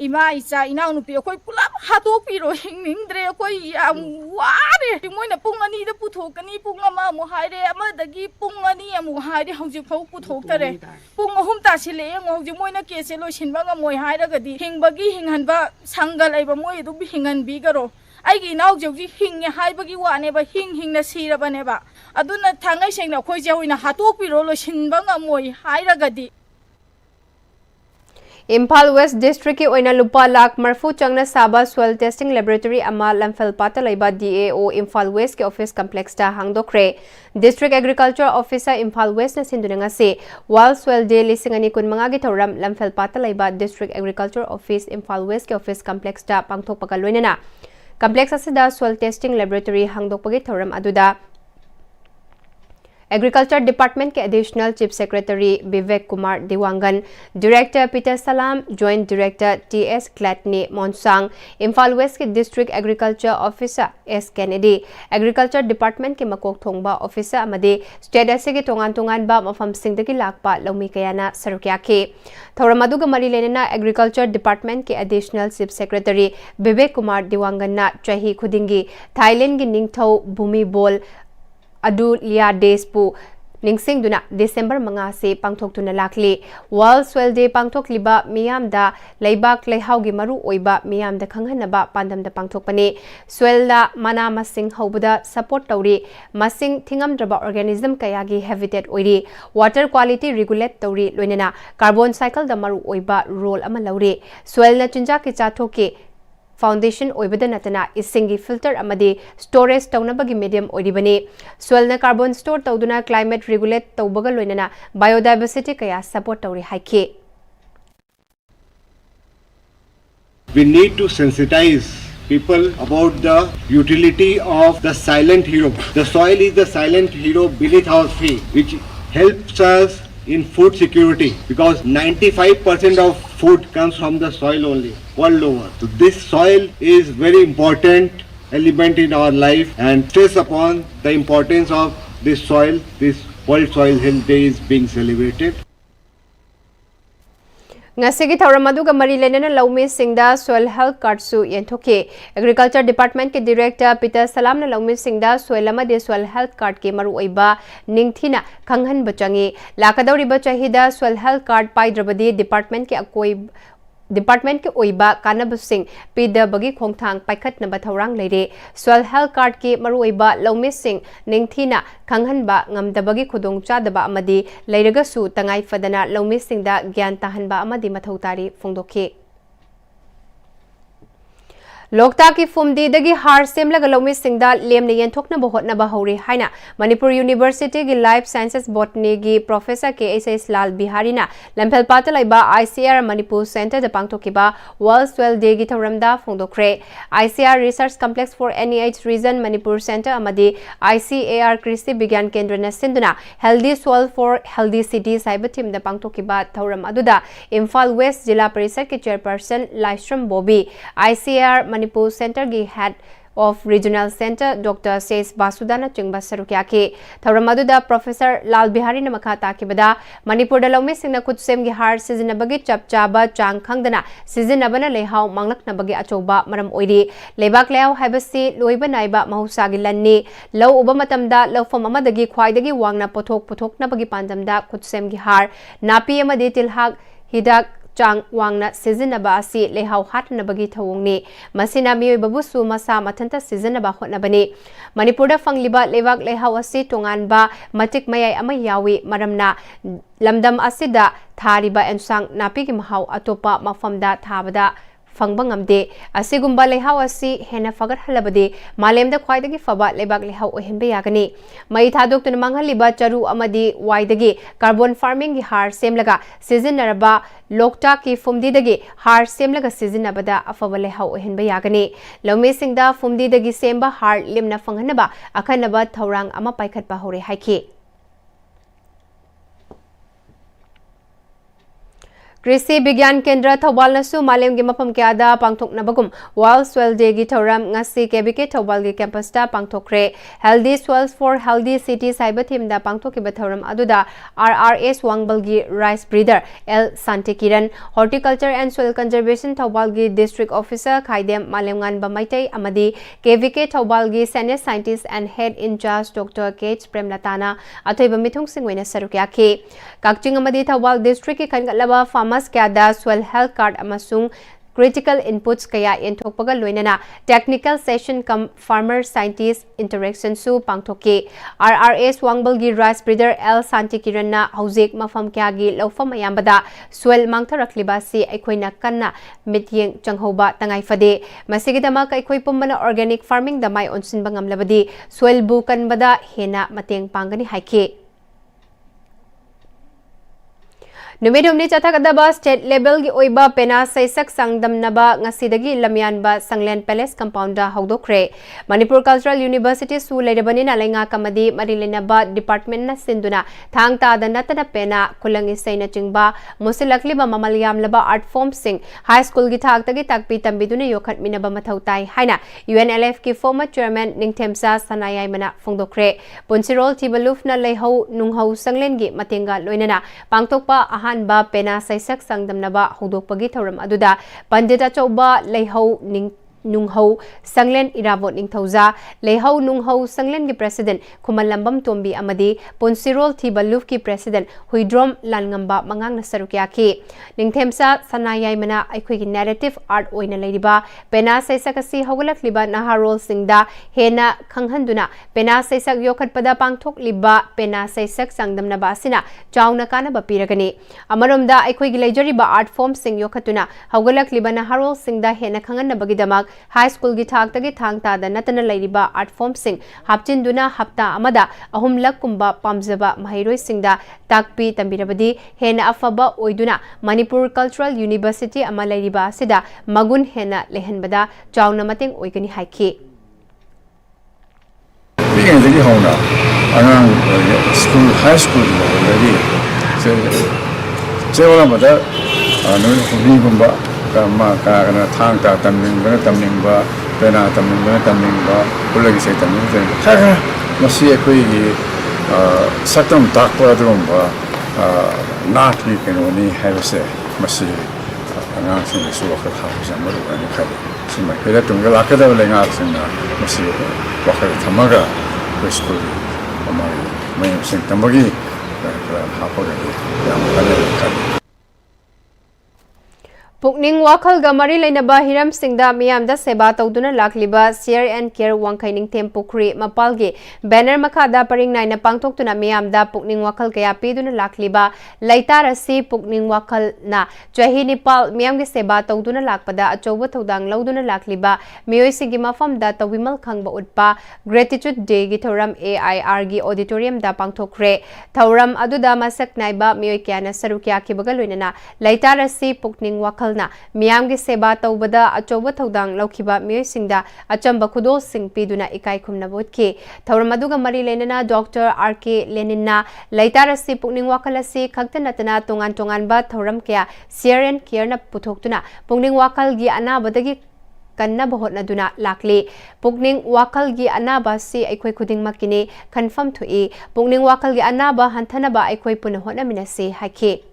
इमा इचा इनाउ नुपी अखोई पुलाप हादोकपिरो हिंगनिंगद्रे अखोई याम वारे Moina पुंग अनि the पुथोकनी पुंग अमा मु हाइरे अमदगी पुंग अनि अमु हाइरे हौजि फौ पुथोक्तरे पुंग अहुम तासिले हौजि Moina केसे लोइसिनबा ngमोइ हाइरगदी हिंगबगी हिंगहनबा संगल आइबा मोइ दु हिंगहनबिगरो आइगी इनाउ जौजि हिंगे हाइबगी वानेबा हिंगना सिरबनेबा अदुना थांगाइ सेंना अखोइ जेउइना हादोकपिरो लोइसिनबा ngमोइ हाइरगदी इम्फाल वेस्ट डिस्ट्रिक्ट की ओइना लुपा लाख मरफू चंगना साबा सोइल टेस्टिंग लैबोरेटरी अमा लमफेल पाता लैबा DAO इम्फाल वेस्ट के ऑफिस कॉम्प्लेक्स ता हांगदोखरे district agriculture officer Imphal west न सिंदुनंगा से वाइल्ड सोइल डे लिसिंगनी कुनमंगा की थौरम लमफेल पाता लैबा district agriculture office Imphal west के ऑफिस कॉम्प्लेक्स ता पांगथोकपका लोइनना कॉम्प्लेक्स असिदा सोइल टेस्टिंग लैबोरेटरी हांगदोकपगी थौरम अदुदा एग्रीकल्चर डिपार्टमेंट के additional chief secretary Vivek Kumar Dewangan, director Peter Salam, joint director TS क्लैटनी मोनसांग, इम्फाल वेस्ट के district agriculture officer S Kennedy, agriculture department के मकोक थोंगबा ऑफिसर अमदे स्टेट असे के तोंगान-तोंगानबा मफमसिंगदगी लाकपा लौमी कयाना सरुक याखे थौरम अदुगा मरी लेनेना एग्रीकल्चर डिपार्टमेंट के additional chief secretary Vivek Kumar Dewangan चाही खुदिंगी थाईलैंड की निंगथौ भूमि बोल अदु लिया डेसपु निंगसिंगदुना डिसेंबर 5 से पांगथोक्तुना लाखली वर्ल्ड सोइल डे पांगथोक्लिबा मियामदा लैबाक लैहाउगी मरु ओइबा मियामदा खंगहनबा पांदमदा पांगथोकपने सोइलदा मना मसिंग हौबदा सपोर्ट तौरी मसिंग थिंगमद्रबा ऑर्गेनिज्म कयागी हैबिटेट ओइरी वाटर क्वालिटी रेगुलेट तौरी लोइनना कार्बन साइकिल दा मरु ओइबा रोल अमा लौरे सोइलना चिंजा की चाथोके फाउंडेशन ओइबदा नतना इसिंगी फिल्टर अमदे स्टोरेज तौनबगी मीडियम ओइरिबने सोइलना कार्बन स्टोर तौदुना क्लाइमेट रेगुलेट तौबगा लोइनना बायोडाइवर्सिटी कया support तौरी हाइके We need to sensitize people about the utility of the silent hero. The soil is the silent hero beneath our feet, which helps us in food security because 95% of food comes from the soil only world over. So this soil is very important element in our life and stress upon the importance of this soil. This World Soil Health Day is being celebrated. ngasi thauram aduga mari lenena lawmi singda soil health card su yenthokhe agriculture department ke director Peter Salam na lawmi singda soil amade soil health card ke maru oiba ningthina khanghan bachangi lakadori ba chahida soil health card paidrabadi department ke akoi department के ओइबा कानबसिंग पीदबगी खोंगथांग पाइखतनबा थौरांग लेरे soil health card के मरुओइबा लौमेसिंग निंगथीना खंगहनबा ngमदबगी खुदोंगचादबा अमदि लेरगसु तंगाई फदना लौमेसिंगदा ज्ञान ताहनबा अमदि मथौतारी फोंदोखे लोकता की फुमदी हार सेमलग लौमी सिंगदा लेमने येंथोकनब होटनब हौरे हाइना मणिपुर यूनिवर्सिटी की लाइफ साइंसेस बॉटनी की प्रोफेसर के एस लाल बिहारीना लंफेल पाता लैबा ICR मणिपुर सेंटर द पांगथोकिबा वर्ल्ड सोइल डे की थौरमदा फोंदोखरे ICR research complex for NEH region Manipur centre अमदि ICAR कृषि विज्ञान केंद्र न सिंधुना healthy soil for healthy cities हाइबा थीम द पांगथोकिबा थौरम अदुदा इम्फाल वेस्ट जिला परिषद के chairperson लाइस्ट्रम Bobby ICR Manipur centre की head of regional centre doctor सेस बासुदाना चिंगबा सरुक्या के थौरम अदुदा प्रोफेसर लाल बिहारी न मखा ताकिबदा मणिपुर दलौमे सिंगना खुदसेम की हार सिजनबगी चपचाबा चांग खंगदना सिजनबना लेहाव मांगलकनबगी अचौबा मरम ओइरी लेबाक लेहाव हाइबसी लोइबा नाइबा महौसागी लन्नी लौ उबा मतमदा लौफम अमदगी ख्वाइदगी वांगना पुथोकनबगी पांदमदा खुदसेम की हार नापी अमदि तिलहाग हिदाक चांग वांगना सिजनबा असि लेहाव हाटनबगी थवोंगनी मसिना मियोइबबुसु मसा मथंता सिजनबा होटनबनी मणिपुरदा फंगलिबा लेवाक लेहाव असि तोंगानबा मटिक मयाय अमा यावी मरमना लमदम असिदा थारिबा एनसांग नापीगी महाव अतोपा मफमदा थाबदा फंगबंगमदे असिगुंबा लेहाव असि हेना फगत हलबदे मालेमदा ख्वाइदगी फबा लेबाक लेहाव ओहेनबे यागनी मई थादोक्तुन मंगहलिबा चरु अमदि वाइदगी कार्बन फार्मिंग की हार सेमलगा सिजनरबा लोकटा की फुमदीदगी हार सेमलगा सिजनबदा अफब लेहाव ओहेनबे यागनी लौमेसिंगदा फुमदीदगी सेमबा हार लिमना फंगहनबा अखनबा थौरांग अमा पाइखतबा हौरे हाइखी कृषि विज्ञान केंद्र थौबालनसु मालेमगी मफम क्यादा पांथोकनबगुम वर्ल्ड सोइल डे गी थौराम ngasi केबीके थौबालगी कैंपसता पांथोकरे healthy soils for healthy cities हाइबा थीमदा पांथोकिबा थौराम अदुदा आरआरएस वांगबलगी rice breeder L Santikiran horticulture and soil conservation थौबालगी डिस्ट्रिक्ट ऑफिसर खाइदेम मालेमगान बमाइतै अमदी केबीके थौबालगी senior scientist and head incharge doctor केच प्रेमलताना अथैबा मिथुंग सिंगवेना सरुक्याखी काकचिंग अमदी थौबाल डिस्ट्रिक्ट की खनगलबा फार्मर्स क्यादा सोइल हेल्थ कार्ड अमसुंग critical inputs kaya inthokpaga loinana technical session kam farmer scientist interaction su pangthoki RRS Wangbalgi rice breeder L Santikiranna hojik mafam kya gi lofam ayambada soil mangtharakliba si aikoina kanna mityeng changhoba tangai fade masigidama kaikoi pumbana organic farming damai onsin bangamlabadi soil bu kanbada hena mateng pangani haike Numidumni Chathakadaba State Level Gi Oiba Pena Saisak Sangdamnaba Ngasidagi Lamyanba Sanglen Palace Compounda Hogdokre Manipur Cultural University Su Ledabani Nalenga Kamadi Marilinaba Department na Sinduna Thang Ta Danatana Pena Kulangi Saina Chingba Musilakliba Mamalyam Laba Art Form Sing High School Gi Tagi Takpi Tambiduna Yokat Minaba Mathautai Haina UNLF Ki former chairman Ningthemsa Sanayai Mana Fongdokre Punsirol Tibaluf na Leho Nunghau Sanglen Gi Matenga Loinana Pangtokpa Ahanba Pena Saisak Sangdamnaba Hodokpagi Thoram Aduda Pandita Choba Leho Nunghau Sanglen Irabot Ningthauza Leho Nunghau Sanglen ki President Kumalambam Tombi Amadi Punsirol Tibaluf ki President Huidrom Langamba Mangang Nasarukyaki Ningthemsa Sanayai Mana Aikui narrative art oina leiriba Pena Saisak asi Hogulak liba Naharol Singda Hena Khanghanduna Pena Saisak Yokatpada Pangthok liba Pena Saisak Sangdamnaba Asina Chauna Kanaba Piragani Amarumda Aikui Leijariba art form Sing Yokatuna Hogulak liba Naharol Singda Hena Khanganabagidamak High School gi Tagi Thang Ta da Natana Lairiba art form Sing Hapchinduna Hapta Amada Ahumlak Kumba Pamzaba Mahiroi Singda Takpi Tambirabadi Hena Afaba Oiduna Manipur Cultural University Ama Lairiba Sida Magun Hena Lehenbada Chauna Mateng Oigani Haiki Bigyan hona anang school high school already se wala mada anu humi gumba kama kana thang ta tamning ba pena tamning ba ulagi sai tamning ka masi koi satam takwa dum ba not we can only have say masi anang sin su ka ha jamaru ani kai sima kaya tunga lakada lenga sinna masi wakar thamaga school amari mai sin tambagi ha pa ga yam kana kai Pukning Wakal Gamari Lainaba Hiram Singda Miyamda Seba Tauduna Lakliba Share and Care Wangkaining Tempukri Mapalgi Banner Makada Paring Naina Pangtoktuna Miyamda Pukning Wakal Kaya Piduna Lakliba Laitarasi Pukning Wakal na Chahi Nipal Miyamgi Seba Tauduna Lakpada Achoba Taudang Lauduna Lakliba Miyoi Sigi Mafam da Tawimal Khangba Utpa Gratitude Day Gi Thoram AIR Gi Auditorium da Pangtokre Thoram Aduda Masak Naiba Miyoi Kiana Sarukya Kibagaluinana Laitarasi Pukning Wakal Miyam gi seba taubada achoba thodang laukiba miyoi singda achamba khudo sing piduna ikai khumna botki thauram aduga mari lenana Dr. RK Leninna laitarasi pukning wakalasi khaktanatana tongan ba thauram kya share and care na puthoktuna pukning wakal gi anabadagi kanna bahotna duna lakli pukning wakal gi anaba si aikoi khuding makini confirm thui pukning wakal gi anaba hanthana ba aikoi puna hotna minasi haike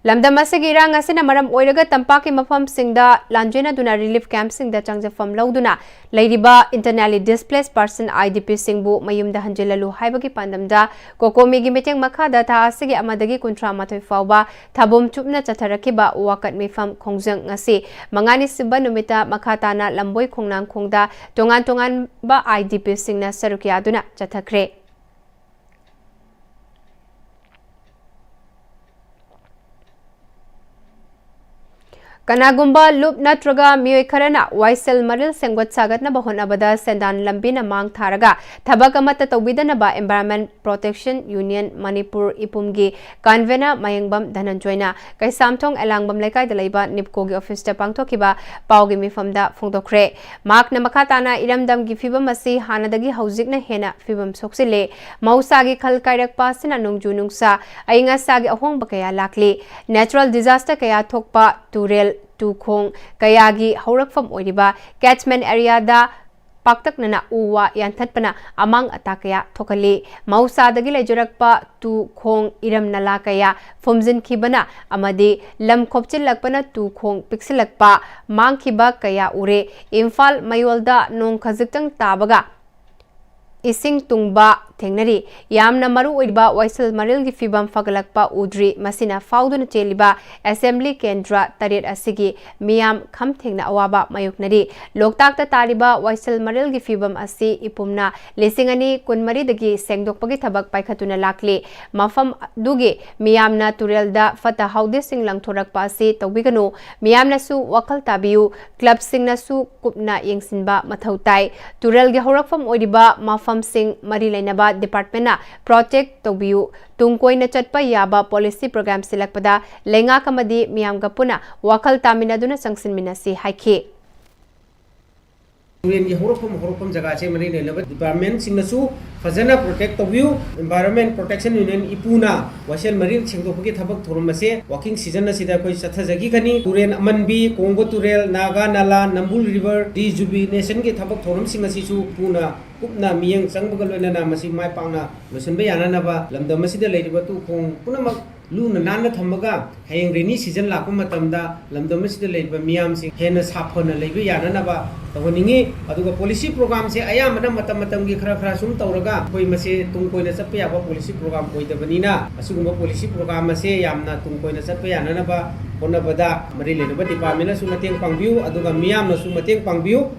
Lamdamasi irang asina maram oiraga tampaki mafam singda lanjena duna relief camp singda changjafam lauduna leiriba internally displaced person IDP singbu mayumda hanjelalu haibagi pandamda kokomi gi meeting makada tha asigi amadagi kuntra mathoi fawba thabum chupna chatharakiba wakat mifam khongjang ngasi mangani siba numita makhatana lamboi khongnang khongda tongan ba IDP singna sarukya duna chathakre Kanagumba loop natraga miyoy karana waisel maril sengwat sagat na bahon abada sendan lambi na mang tharaga thabak amata tawbida na ba Environment Protection Union Manipur ipumgi kanvena mayangbam dhananjoyna kay samthong elangbam laikai dalaiba nipko gi office ta pangthokiba pawgi mifamda phongdokre mak na makatana iramdam gi fibam asi hanadagi haujik na hena fibam soksile mausa gi khal kairak pasina nungju nungsa ainga sagi ahong bakaya lakli natural disaster kaya thokpa turel tukong kayagi haurakfam oiriba catchment area da paktak nana uwa yanthatpana amang atakaya thokali mausadagi lejurakpa tukong iram nala kaya fumjin khibana amadi lam khopchil lakpana tukong pixilakpa mangkhiba kaya ure Imphal mayolda nong khajiktang tabaga ising tungba thengnari yamna maru oiba waisal maril gi fibam fagalakpa udri masina fauduna cheliba assembly kendra taret asigi miyam kham thengna awaba mayuknari loktak ta taliba waisal maril gi fibam asi ipumna lesingani kunmari dagi sengdokpagi thabak paikhatuna lakli mafam dugi miyamna turelda fata haude sing langthorakpa asi tawbiganu miyamna su wakal tabiu club singna su kupna yengsinba mathautai turel gi horakfam oiba mafam sing mari lainaba department na protect tobiu tungkoi na chatpa yaba policy program silakpada lenga kamadi miyamga puna wakal tamina duna sangsin minasi haiki Turin ki horofam jaga che mari ne laba department singnasu fazana protect tobiu Environment Protection Union ipuna wasel maril singdopagi thabak thormase walking season na sida koi sathajagi kani turen amanbi Congo turel naga nala nambul river rejuvenation ki thabak thorum singasi su puna kupna miyang sangbagal na masi mai pangna losenbe yana na ba lamdam masida leiriba tu khong punamak luna nana thamaga hayeng rainy season lakpa matamda lamdam masida leiriba miyam sing hena saphona leiba yana na ba tawningi aduga policy program se ayamana matam gi khara sum tawraga koi mase tungkoina chappa yaba policy program koidabanina asugumba policy program ase yamna tungkoina chappa yana na ba honabada mari lenaba department su mateng pangbiu aduga miyam na su mateng pangbiu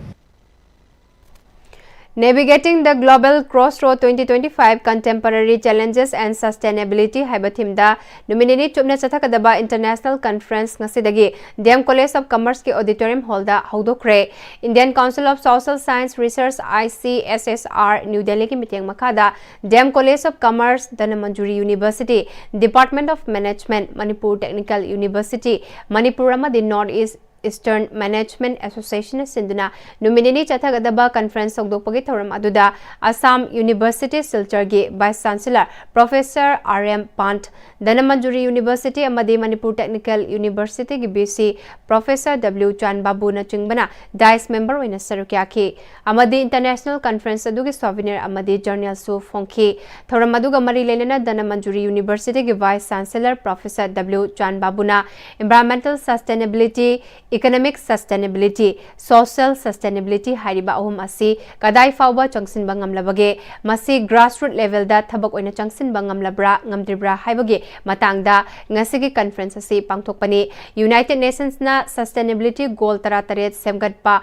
Navigating the Global Crossroad 2025 Contemporary Challenges and Sustainability haiba thimda nominee chupna chathakadaba international conference ngasidagi DM College of Commerce ki auditorium hall da haudokre Indian Council of Social Science Research ICSSR New Delhi ki meeting makada DM College of Commerce Dhananjori University Department of Management Manipur Technical University Manipur amadi Northeast Eastern Management Association Sinduna nominee Chathagadaba Conference Sogdokpagi Thoram Aduda Assam University Silchar gi Vice Chancellor Professor RM Pant Dhananjori University amadi Manipur Technical University gi BC Professor W Chan Babu na chingbana DICE member oina sarukyaki amadi International Conference adugi souvenir amadi journal su phongki Thoram aduga mari lenana Dhananjori University gi Vice Chancellor Professor W Chan Babu na Environmental Sustainability Economic Sustainability, Social Sustainability hariba ahum asi kadai fawba changsin bangam labage masi grassroots level da thabak oina changsin bangam labra ngamdribra haibage matangda ngasigi conference asi pangthokpani United Nations na Sustainability Goal 33 semgatpa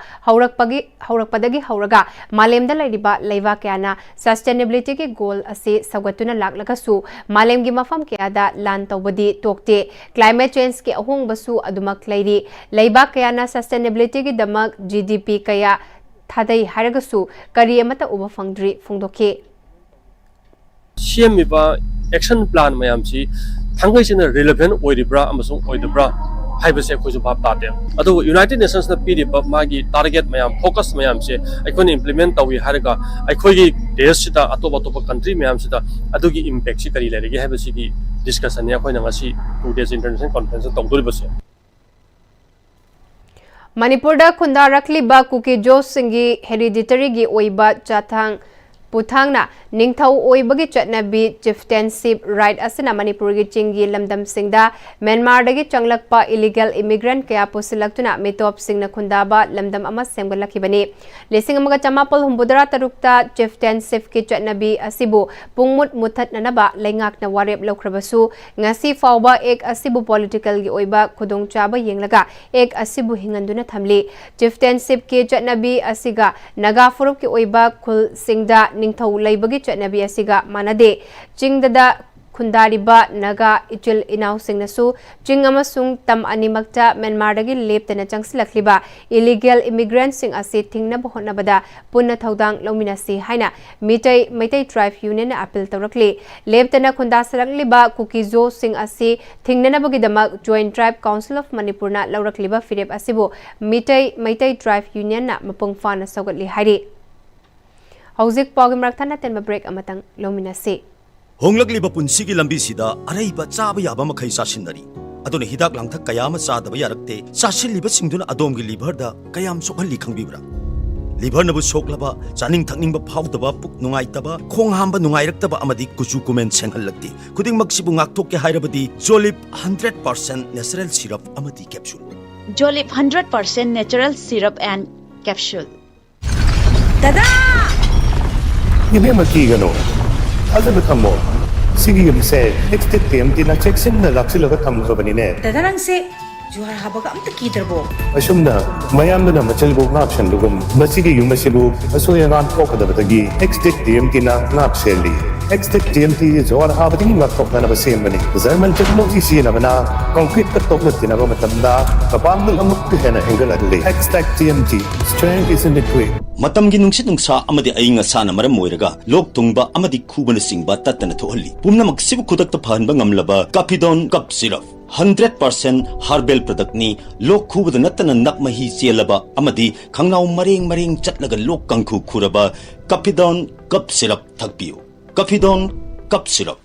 haurakpadagi hauraga malemda laiba leiwa kyana sustainability ki goal asi sagatuna laklagasu malemgi mafam kyada lan tawbadi tokte climate change ki ahung basu adumak lairi leiba kayana sustainability ki damak GDP kaya thadai haragasu kari amata uba fangdri phongdoke CMIba action plan mayamsi thangaisina relevant oiribra amasung oidabra haibase khoi jabab tade adu United Nations na piriba magi target mayam focus mayam se aikon implement tawi haraga aikoi gi desh sida atoba country mayam sida adugi impact si kari lerege haibase gi discussion ya khoi na ngasi 2 days international conference tongdori base Manipur da khunda rakliba kuki Jos Singhi hereditary gi oiba chathang puthangna ningthau oibagi chatnabi chieftainship right asina Manipur gi chingi lamdam singda Myanmar dagi changlakpa illegal immigrant kaya pusilaktuna mitop singna khundaba lamdam ama semgalakibani lesing amaga chamapol humbudara tarukta chieftainship ki chatnabi asibu pungmut muthatnanaba lengakna warep lokrabasu ngasi fawba ek asibu political gi oiba khudongchaba yenglaga ek asibu hinganduna thamli chieftainship ki chatnabi asiga naga furup ki oiba khul singda ningthau laibagi chatnabi asiga manade chingdada khundariba naga ichil inaw singnasu ching amasung tam animakta Myanmar dagi leptana changsilakliba illegal immigrants sing asi thingna bahonabada punna thodang lominasi haina maitai tribe union na appeal tawrakli leptana khunda salakliba kukizo sing asi thingnana bagidamak joint tribe council of Manipur na lawrakliba firep asibu maitai tribe union na mapung fana sagatli hairi hauzik pawgi marakthana tenba break amatang lominasi Honglakliba punsigi lambisida araiba chaba yaba makhai sasinari adone hidak langthak kayama chadaba yarakte sasilliba singduna adomgi liver da kayam sokhalli khangbibra liver nabu soklaba chaning thakningba phawdaba puk nungaitaba khong hamba nungairaktaba amadi kuchu kumen senghallakti khuding maksibu ngaktokke hairabadi Jolip 100% natural syrup amadi capsule Jolip 100% natural syrup and capsule Dada Yeme makigano Azab thammo Sigi yumse next Pm-Istv na check-in na laksilaga thamlabani ne Dadarang se juhar habaga amta kidarbo Asumna mayamna na machalbo ngapshan lugum masigi yumasibu asoyangan kokadabagi next Pm-Istv na ngapseli next Pm-Istv juhar habadi ngaktok na basembani German technology sinabana concrete ka tokna tinaba matamda kapamul amuk hena angle adli next Pm-Istv strength is in the quick Matamgi nungsit nungsa amadi ainga sana maram moiraga lok tungba amadi khubana singba tatana thohalli pumna maksibu kudakta phanba ngamlaba Capidon cup syrup 100% herbal product ni lok khubada natana nakmahi chelaba amadi khangnaw mareng chatlaga lok kangkhu khuraba Capidon cup syrup thakpiu Capidon cup syrup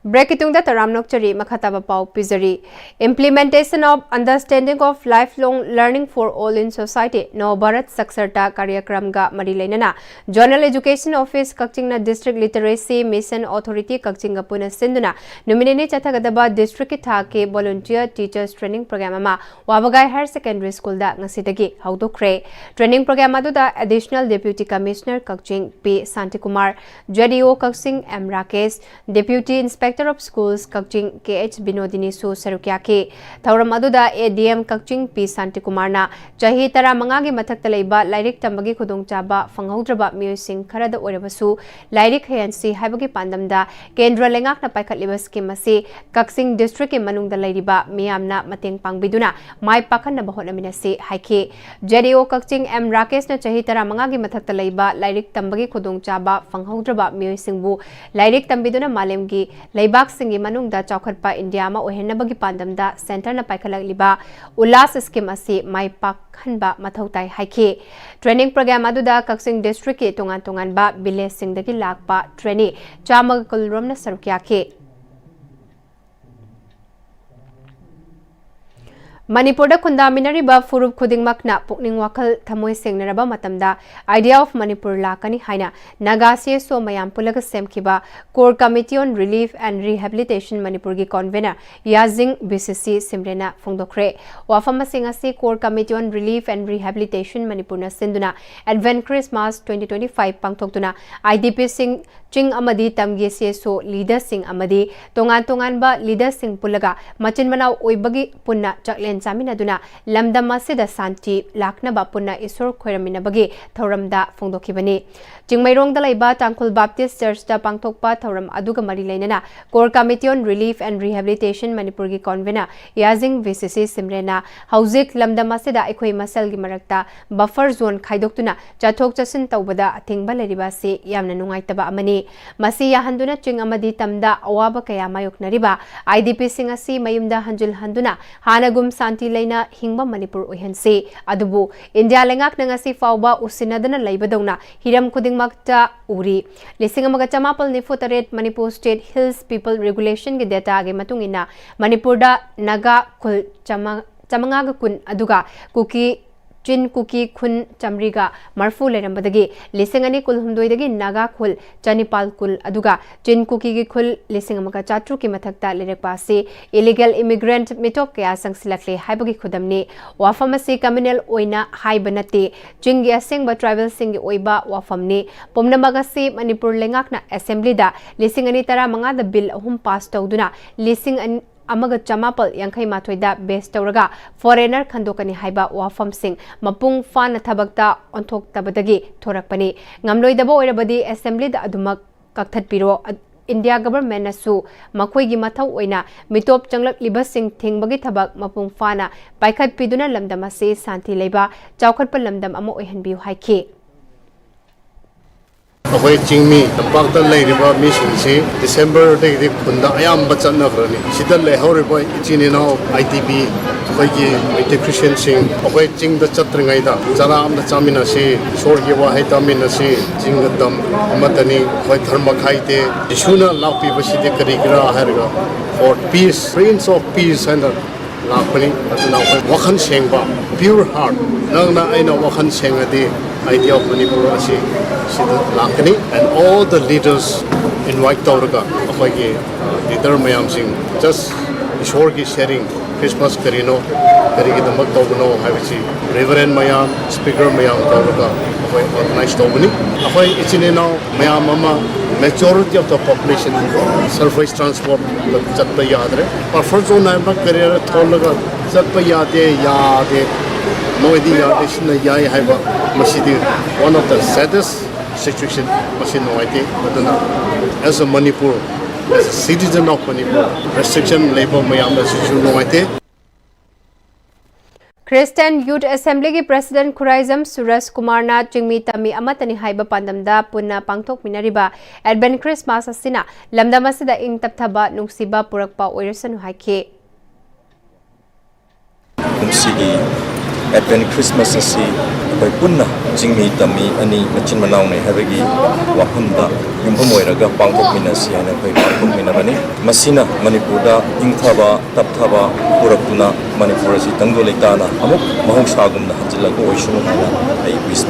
Break itung da taram nokchari makhataba pau pizari implementation of understanding of lifelong learning for all in society no Bharat Saksarta Karyakram ga mari leinana Journal Education Office Kakchingna District Literacy Mission Authority Kakchinga puna sinduna nominee chathagadaba district ki thake volunteer teachers training program ama Wabagai Higher Secondary School da ngasidagi haudokre training program adu da additional deputy commissioner Kakching P Santikumar JDO Kakching M Rakesh deputy inspector Director of Schools Kakching KH Binodini Su Sarukyaki Thauram aduda ADM Kakching P Santikumar na chahi tara mangagi mathakta leiba lairik tambagi khudongchaba fanghaudraba miyosing kharada oirabasu lairik hayansi haibagi pandamda Kendra lengak na paikhatliba scheme asi Kakching district ke manungda leiriba miyamna mateng pangbiduna mai pakhan na bahotnaminasi haiki JDO Kakching M Rakesh na chahi tara mangagi mathakta leiba lairik tambagi khudongchaba fanghaudraba miyosingbu lairik tambiduna malemgi Laibak singi manungda chawkhatpa India ma ohenabagi pandamda center na paikhalakliba ulas scheme asi mai pakhanba mathautai haiki training program aduda Kakching district ke tongan ba village singdagi lakpa trainee chama kulromna sarukyaki Manipur da khundaminari ba furup khudingmakna pukning wakal thamoi sengnaraba matamda idea of Manipur lakani haina nagase so mayam pulaga semkiba core committee on relief and rehabilitation Manipur gi convener Yazing BCC Simrena Fongdokre wafama singasi core committee on relief and rehabilitation Manipur na sinduna Advent Christmas 2025 pangthoktuna IDP sing ching amadi tamge se so leader sing amadi tongan ba leader sing pulaga machin manau oibagi punna chaklen Saminaduna Lamdam Masida Santi Laknaba Puna Isor Khoiraminabagi Thoramda Fongdokibani Jingmairong Dalaiba Tangkul Baptist Church da Pangtokpa Thoram Aduga Mari Lainana Core Committee on Relief and Rehabilitation Manipurgi Convener Yazing VCC Simrena Hauzik Lamdam Masida Ekhoi Masal gi marakta buffer zone khaidoktuna chathok chasin tawbada athingba leribasi yamna nungaitaba amani masi yahanduna ching amadi tamda awaba kaya mayoknariba IDP singasi mayumda hanjul handuna hanagum Santi Laina Hingba Manipur Ohensi Adubu India Lengak Nangasi Fauba Usinadana Laibadona Hiram Kudingmakta Uri Lisingamaga Chamapal Nifutaret Manipur State Hills People Regulation Ge data ge matungina Manipurda Naga Kul Chamangaga Kun Aduga Kuki Chin Kuki Kun Chamriga Marfu Lerambadagi Lisingani Kul Humdoidagi Naga Kul Chanipal Kul Aduga Chin Kuki gi Kul Lisingamaga Chatru ki mathakta Lerekpasi illegal immigrant mitok kaya sangsilakle haibagi khudamni wafamasi communal oina haibanati Chingi asengba tribal singi oiba wafamni pomnamagasi Manipur lengakna assembly da Lisingani tara manga da bill ahum pass tawduna Lising Amaga Chamapal Yankai Matoida Best Tauraga Foreigner Kandokani Haiba Wafam Singh Mapung Fan Tabakta Ontok Tabadagi Thorakpani Ngamloidabo Irabadi Assembly da Adumak Kakthat Piro India government nasu makoi gi mathau oina mitop changlak libasing thingbagi thabak mapung fana paikhat piduna lamdam ase santi leiba chawkhat pa lamdam ama oihanbiu haiki अखोई चिंगमी तंपाक्ता लेरिबा मिसिंगसी December देगी खुंदा अयाम बचन नखरनी सिदा लेहौरिबा इचिनेनो ITB अखोई integration सिंग अखोई चिंग the चत्रंगाइदा जरा आमदा चामिनासी सोरगी वाहे तामिनासी चिंग दम अमतनी अखोई धर्म खाइते इशुना लापी बसिदे करिगरा हरगा for peace prince of peace and लापनी अतना अखोई वखन सेंगबा प्योर हार्ट नंगना आइना वखन सेंगदे idea of Manipur asi sida lakani and all the leaders invite tawraga akhoi leader mayam sing just ishwar ki sharing Christmas karino karigi damak tawno habichi reverend mayam speaker mayam tawraga akhoi organize tawbani akhoi ichine now mayam ama majority of the population surface transport chatpa yadre par first on na career tholaga chatpa yade Noidi Yadishna Yai Haiba Masidi, one of the saddest situation Masinoite, as a Manipur, as a citizen of Manipur, restriction labor Mayama Noite. Christian Youth Assembly ki President Khuraizam Suras Kumar na Chingmi Tami Amatani Haiba Pandamda Punna Pangthok Minariba Advent Christmas Asina Lamda Masida Ing Tapthaba Nungsiba Purakpa Oirasan Haike Advent Christmas asi koi punna jingmi tami ani machin manau nei habagi wafamda yumpham oiraga pangthok minasi ana koi pangthok minabani masina Manipurda ingthaba tapthaba purakuna Manipur asi tangdo leitana amuk mahungsagumna hanjilago oisunu hana ai wish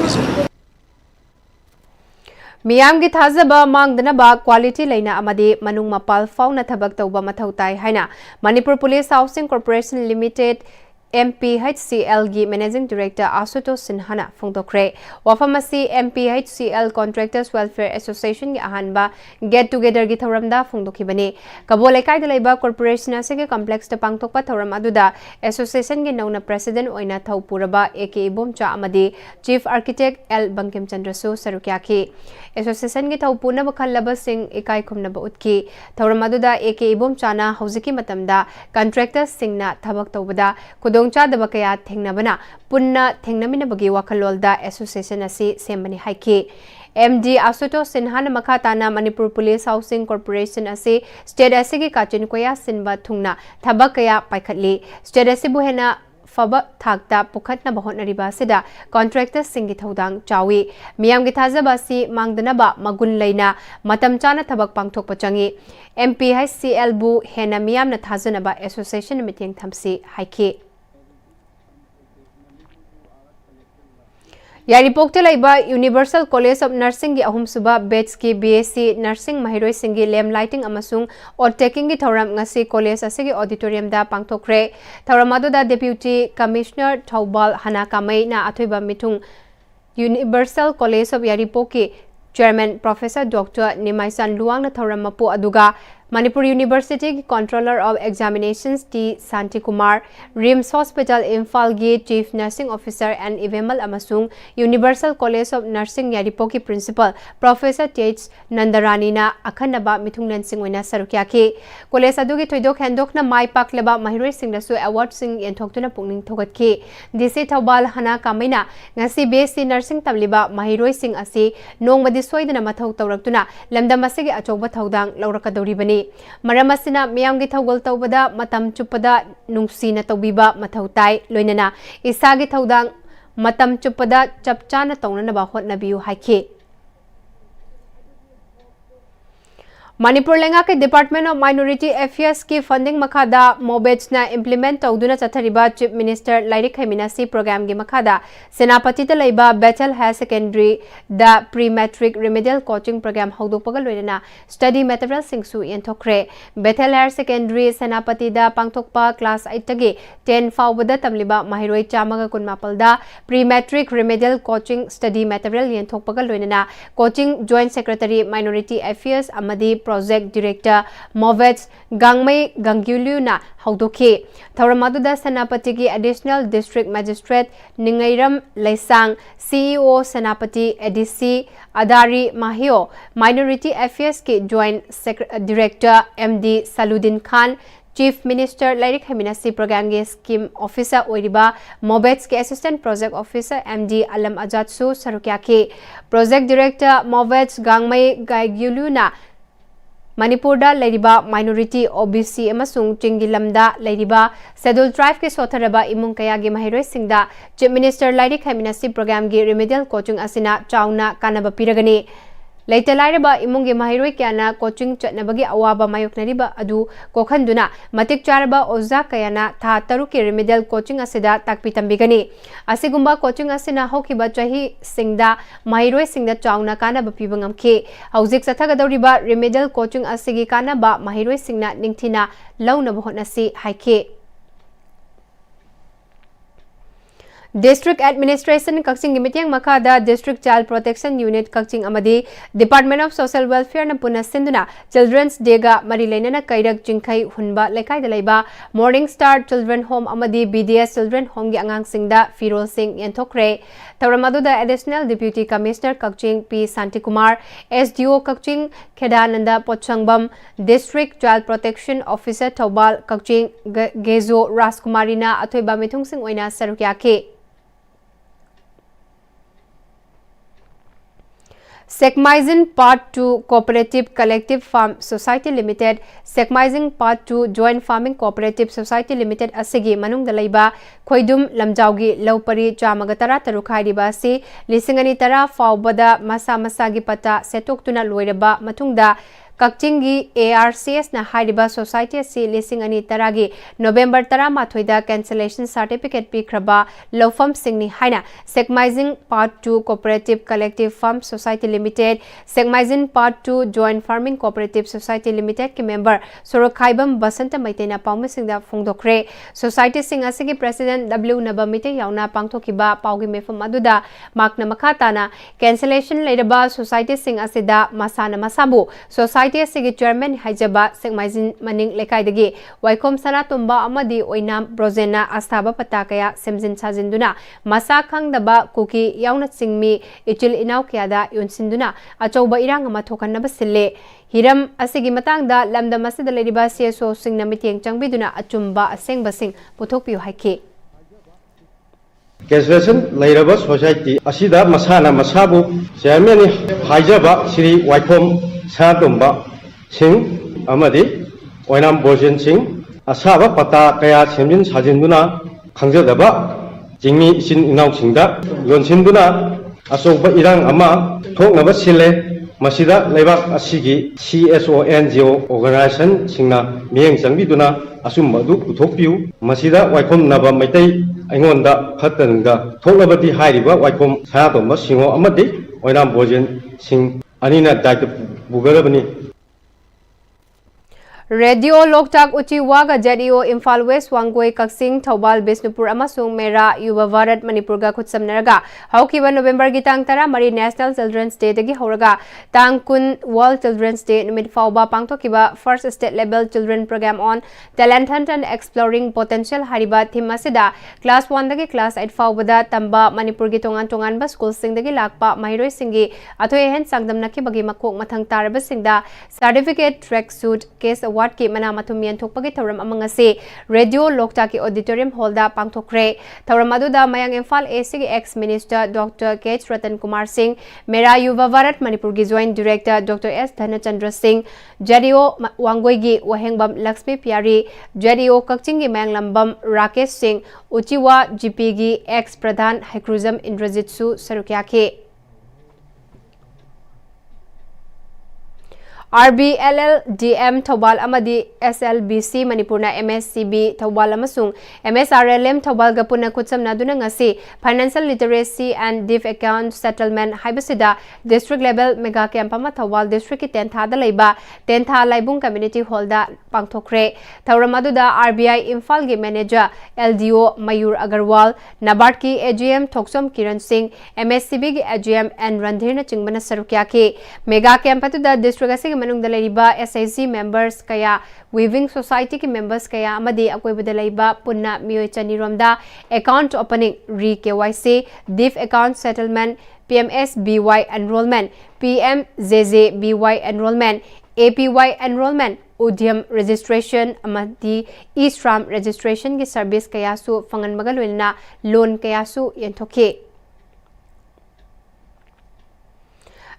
Miyam gi thazaba mangdana ba quality leina amadi manung mapal fauna thabak tawba mathau tai haina Manipur Police Housing Corporation Limited Pm-Istv gi Managing Director Asutosh Sinhana Fongdokre Wafamasi Pm-Istv Contractors Welfare Association gi ahanba get together gi thoramda Fongdokibani Kabole kai dalaiba corporation asege complex ta pangtokpa thoram aduda association gi nauna president oina thau puraba AK Ibomcha amadi Chief Architect L Bankim Chandra Su Sarukyaki association gi thau puna bakhallaba sing ikai khumnaba utki thoram aduda AK Ibomcha na hauziki matamda contractors singna thabak tawbada Dongcha kaya thengnabana punna thengnaminabagi wakhalolda association asi sembani haiki MD Asutosh Sinhana makhatana Manipur Police Housing Corporation asi state asigi kachin koya sinba thungna thabakaya paikhatli state asibu hena faba thakta pukhatna bahotnariba sida contractors singi thodang chawi miyam gi thajaba si mangdana ba magun leina matam chana thabak pangthok pachangi Pm-Istv bu hena miyam na thajana ba association meeting thamsi haiki Yaripokte laiba Universal College of Nursing gi ahum suba batch ki BSc Nursing mahiroi singi lem lighting amasung or taking gi thoram ngasi college asigi auditorium da pangthokre thoramadu da Deputy Commissioner Thaubal Hana Kamai na athoiba mithung Universal College of Yaripok ki Chairman Professor Dr. Nimaisan Luang na thoram mapu aduga Manipur University Controller of Examinations T. Santi Kumar, RIMS Hospital Imphal gi Chief Nursing Officer and Ivemal Amasung Universal College of Nursing Yaripok ki Principal Professor T.H. Nandarani na akhanaba mithungnan singwena sarukyaki College adugi thoidok hendok na mai pakleba mahiroi singdasu award sing yenthokuna pungning thogatki DC Thaubal Hana Kamaina ngasi BSc Nursing tamliba mahiroi sing asi nongmadi soidana mathau tawraktuna lamdam asigi achogba thaudang laurakadoribani Maramasina miyamgi thawgal tawbada matam chupada nungsina tawbiba mathau tai loinana isagi thawdang matam chupada chapchana tawnana ba hotnabiu haiki Manipur lenga ke Department of Minority Affairs ki funding makada mobage na implement tawduna chathariba Chief Minister Lairik Khaiminasi program gi makada Senapati ta laiba Bethel High Secondary da pre-matric remedial coaching program hawdokpaga loinana study material singsu yenthokre Bethel High Secondary Senapati da pangthokpa class 8 tagi 10 fawbada tamliba mahiroi chamaga kunmapal da pre-matric remedial coaching study material yenthokpaga loinana coaching Joint Secretary Minority Affairs amadi Project Director Movet Gangmei Gangyulu Haudoki. Tauramadu Senapati ki Additional District Magistrate Ningairam Laisang, CEO Senapati EDC Adari Mahio, Minority Affairs ki Joint Director MD Saludin Khan, Chief Minister Lairik Haminasi Program ke Scheme Officer Oiriba Mobets ke Assistant Project Officer MD Alam Ajatsu Sarukya ke Project Director Mobets Gangmai Gaiguluna Manipurda Leriba Minority OBC amasung Chingilamda Leriba Scheduled Tribe ke Sotharaba Imung Kaya ge Mahiroi Singda Chief Minister Lairik Haminasi Program ge Remedial Coaching Asina Chauna Kanaba Piragani Later Lariba Imungi Mahiroi Kiana coaching Chatnabagi Awaba Mayoknariba Adu Kokhanduna Matik Charaba Oza Kayana Tha Taruki Remedial Coaching Asida Takpitambigani Asigumba Coaching Asina Hokiba Chahi Singda Mahiroi Singda Chauna Kana Bapibangam Ke Hauzik Sathagadoriba Remedial Coaching Asigi Kana Ba Mahiroi Singna Ningtina Launa Bohonasi Haike District Administration Kakching Gimityang Makada District Child Protection Unit Kakching Amadi Department of Social Welfare na Puna Sinduna Children's Day ga Marilena na Kairak Jingkai Hunba Lekai Dalaiba Morning Star Children Home Amadi BDS Children Home gi Angang Singda Firol Singh Yentokre Tauramadu da Additional Deputy Commissioner Kakching P Santikumar SDO Kakching Kedananda Pochangbam District Child Protection Officer Taubal Kakching Gezo Raskumarina Atoiba Mithung Singh Oina Sarukya ke Sekmizin Part 2 Cooperative Collective Farm Society Limited, Sekmizin Part 2 Joint Farming Cooperative Society Limited Asigi Manung Dalaiba, Khoidum Lamjaugi Laupari Chamagatara Tarukhaidiba Si, Lisingani Tara Faubada Masa Masagi Pata Setok Tuna Loiraba Matungda, Kakchingi ARCS na Haidiba Society si Lisingani Taragi November Tara Mathoida Cancellation Certificate Pikraba Lofam Singni Haina Sekmizing Part 2 Cooperative Collective Farm Society Limited Sekmizing Part 2 Joint Farming Cooperative Society Limited ki member Sorokhaibam Basanta Maitena Paumisingda Fungdokre Society Sing asigi President W Nabamite Yauna Pangthokiba Paugi Mefam Aduda Makna Makatana Cancellation Leidaba Society Sing asida Masana Masabu Society Sigi Chairman Hajaba Sekmizin Maning Lekaidagi Waikom Sanatumba Amadi Oinam Brozena Astaba Patakaya Semzin Sajinduna Masa Kangdaba Kuki Yauna Singmi Ichil Inau Kiada Yunsinduna Achauba Irang Amatokan Nabasile Hiram Asigi Matangda Lamda Masida Lediba CSO Sing Namitiang Changbiduna Achumba Aseng Basing Putopiu Haike Cancellation Lairaba Society Asida Masana Masabu Chairman Hajaba Sri Waikom Sanatumba Singh Amadi Oinam Bojan Singh Asaba Pata Kaya Semjin Sajinduna Kangjadaba Jingmi Sin Inau Singda Yonsinduna Asoba Irang Ama Thoknaba Sile Masida Lebak Asigi CSO NGO Organization Singna Mieng Changbiduna Asumadu Puthokpiu Masida Waikom Naba Maitai Aingonda Phatanungda Thoknabadi Hairiba Waikom Sanatumba Singo Amadi Oinam Bojan Singh Anina Daita Bugarabani Radio Loktak Uchiwaga JDO Imphal West Wangoi Kaksing Thaubal Bisnupur amasung Mera Yuva Bharat Manipurga Khutsamnaraga Haukiba November gi tang tara Mari National Children's Day dagi horaga tang kun World Children's Day numit fauba pangthokiba First State Level Children Program on Talent Hunt and Exploring Potential hariba theme asida Class 1 dagi Class 8 faubada tamba Manipur gi tongan ba school sing dagi lakpa mahiroi singi athoi hen sangdam nakhi bagi makok mathang taraba singda certificate track suit case Award ki Manamatum Thokpagi Thoram Amangase Radio Lokta ki Auditorium Hall da Pangthokre Thoram Aduda Mayang Imphal ACG ex Minister Dr. K. Ratan Kumar Singh Mera Yuva Bharat Manipur gi Joint Director Dr. S. Dhanachandra Singh JDO Wangoi gi Wahengbam Lakshmi Pyari JDO Kakching gi Manglambam Rakesh Singh Uchiwa GP gi ex Pradhan Haikruzam Indrajit Su Sarukya ke RBLL DM Thobal Amadi SLBC Manipurna MSCB Thobal Amasung MSRLM Thobal Gapuna Kutsam Naduna Ngasi Financial Literacy and Div Account Settlement Haibasida District Level Mega Camp Ama Thobal District ki 10th Hada Laiba 10th Laibung Community Hall da Pangthokre Thauramaduda RBI Imphal gi Manager LDO Mayur Agarwal Nabard ki AGM Thoksom Kiran Singh MSCB gi AGM N Randhir na Chingbana Sarukya ke Mega Camp atuda District asig manung da laiba SAC members kaya weaving society ki members kaya amadi akoi bada laiba punna mioi chaniromda account opening re KYC diff account settlement Pm-Istv enrollment Pm-Zzby enrollment APY enrollment Udyam registration amadi e-Shram registration ki service kaya su fangan magalwena loan kaya su yenthoke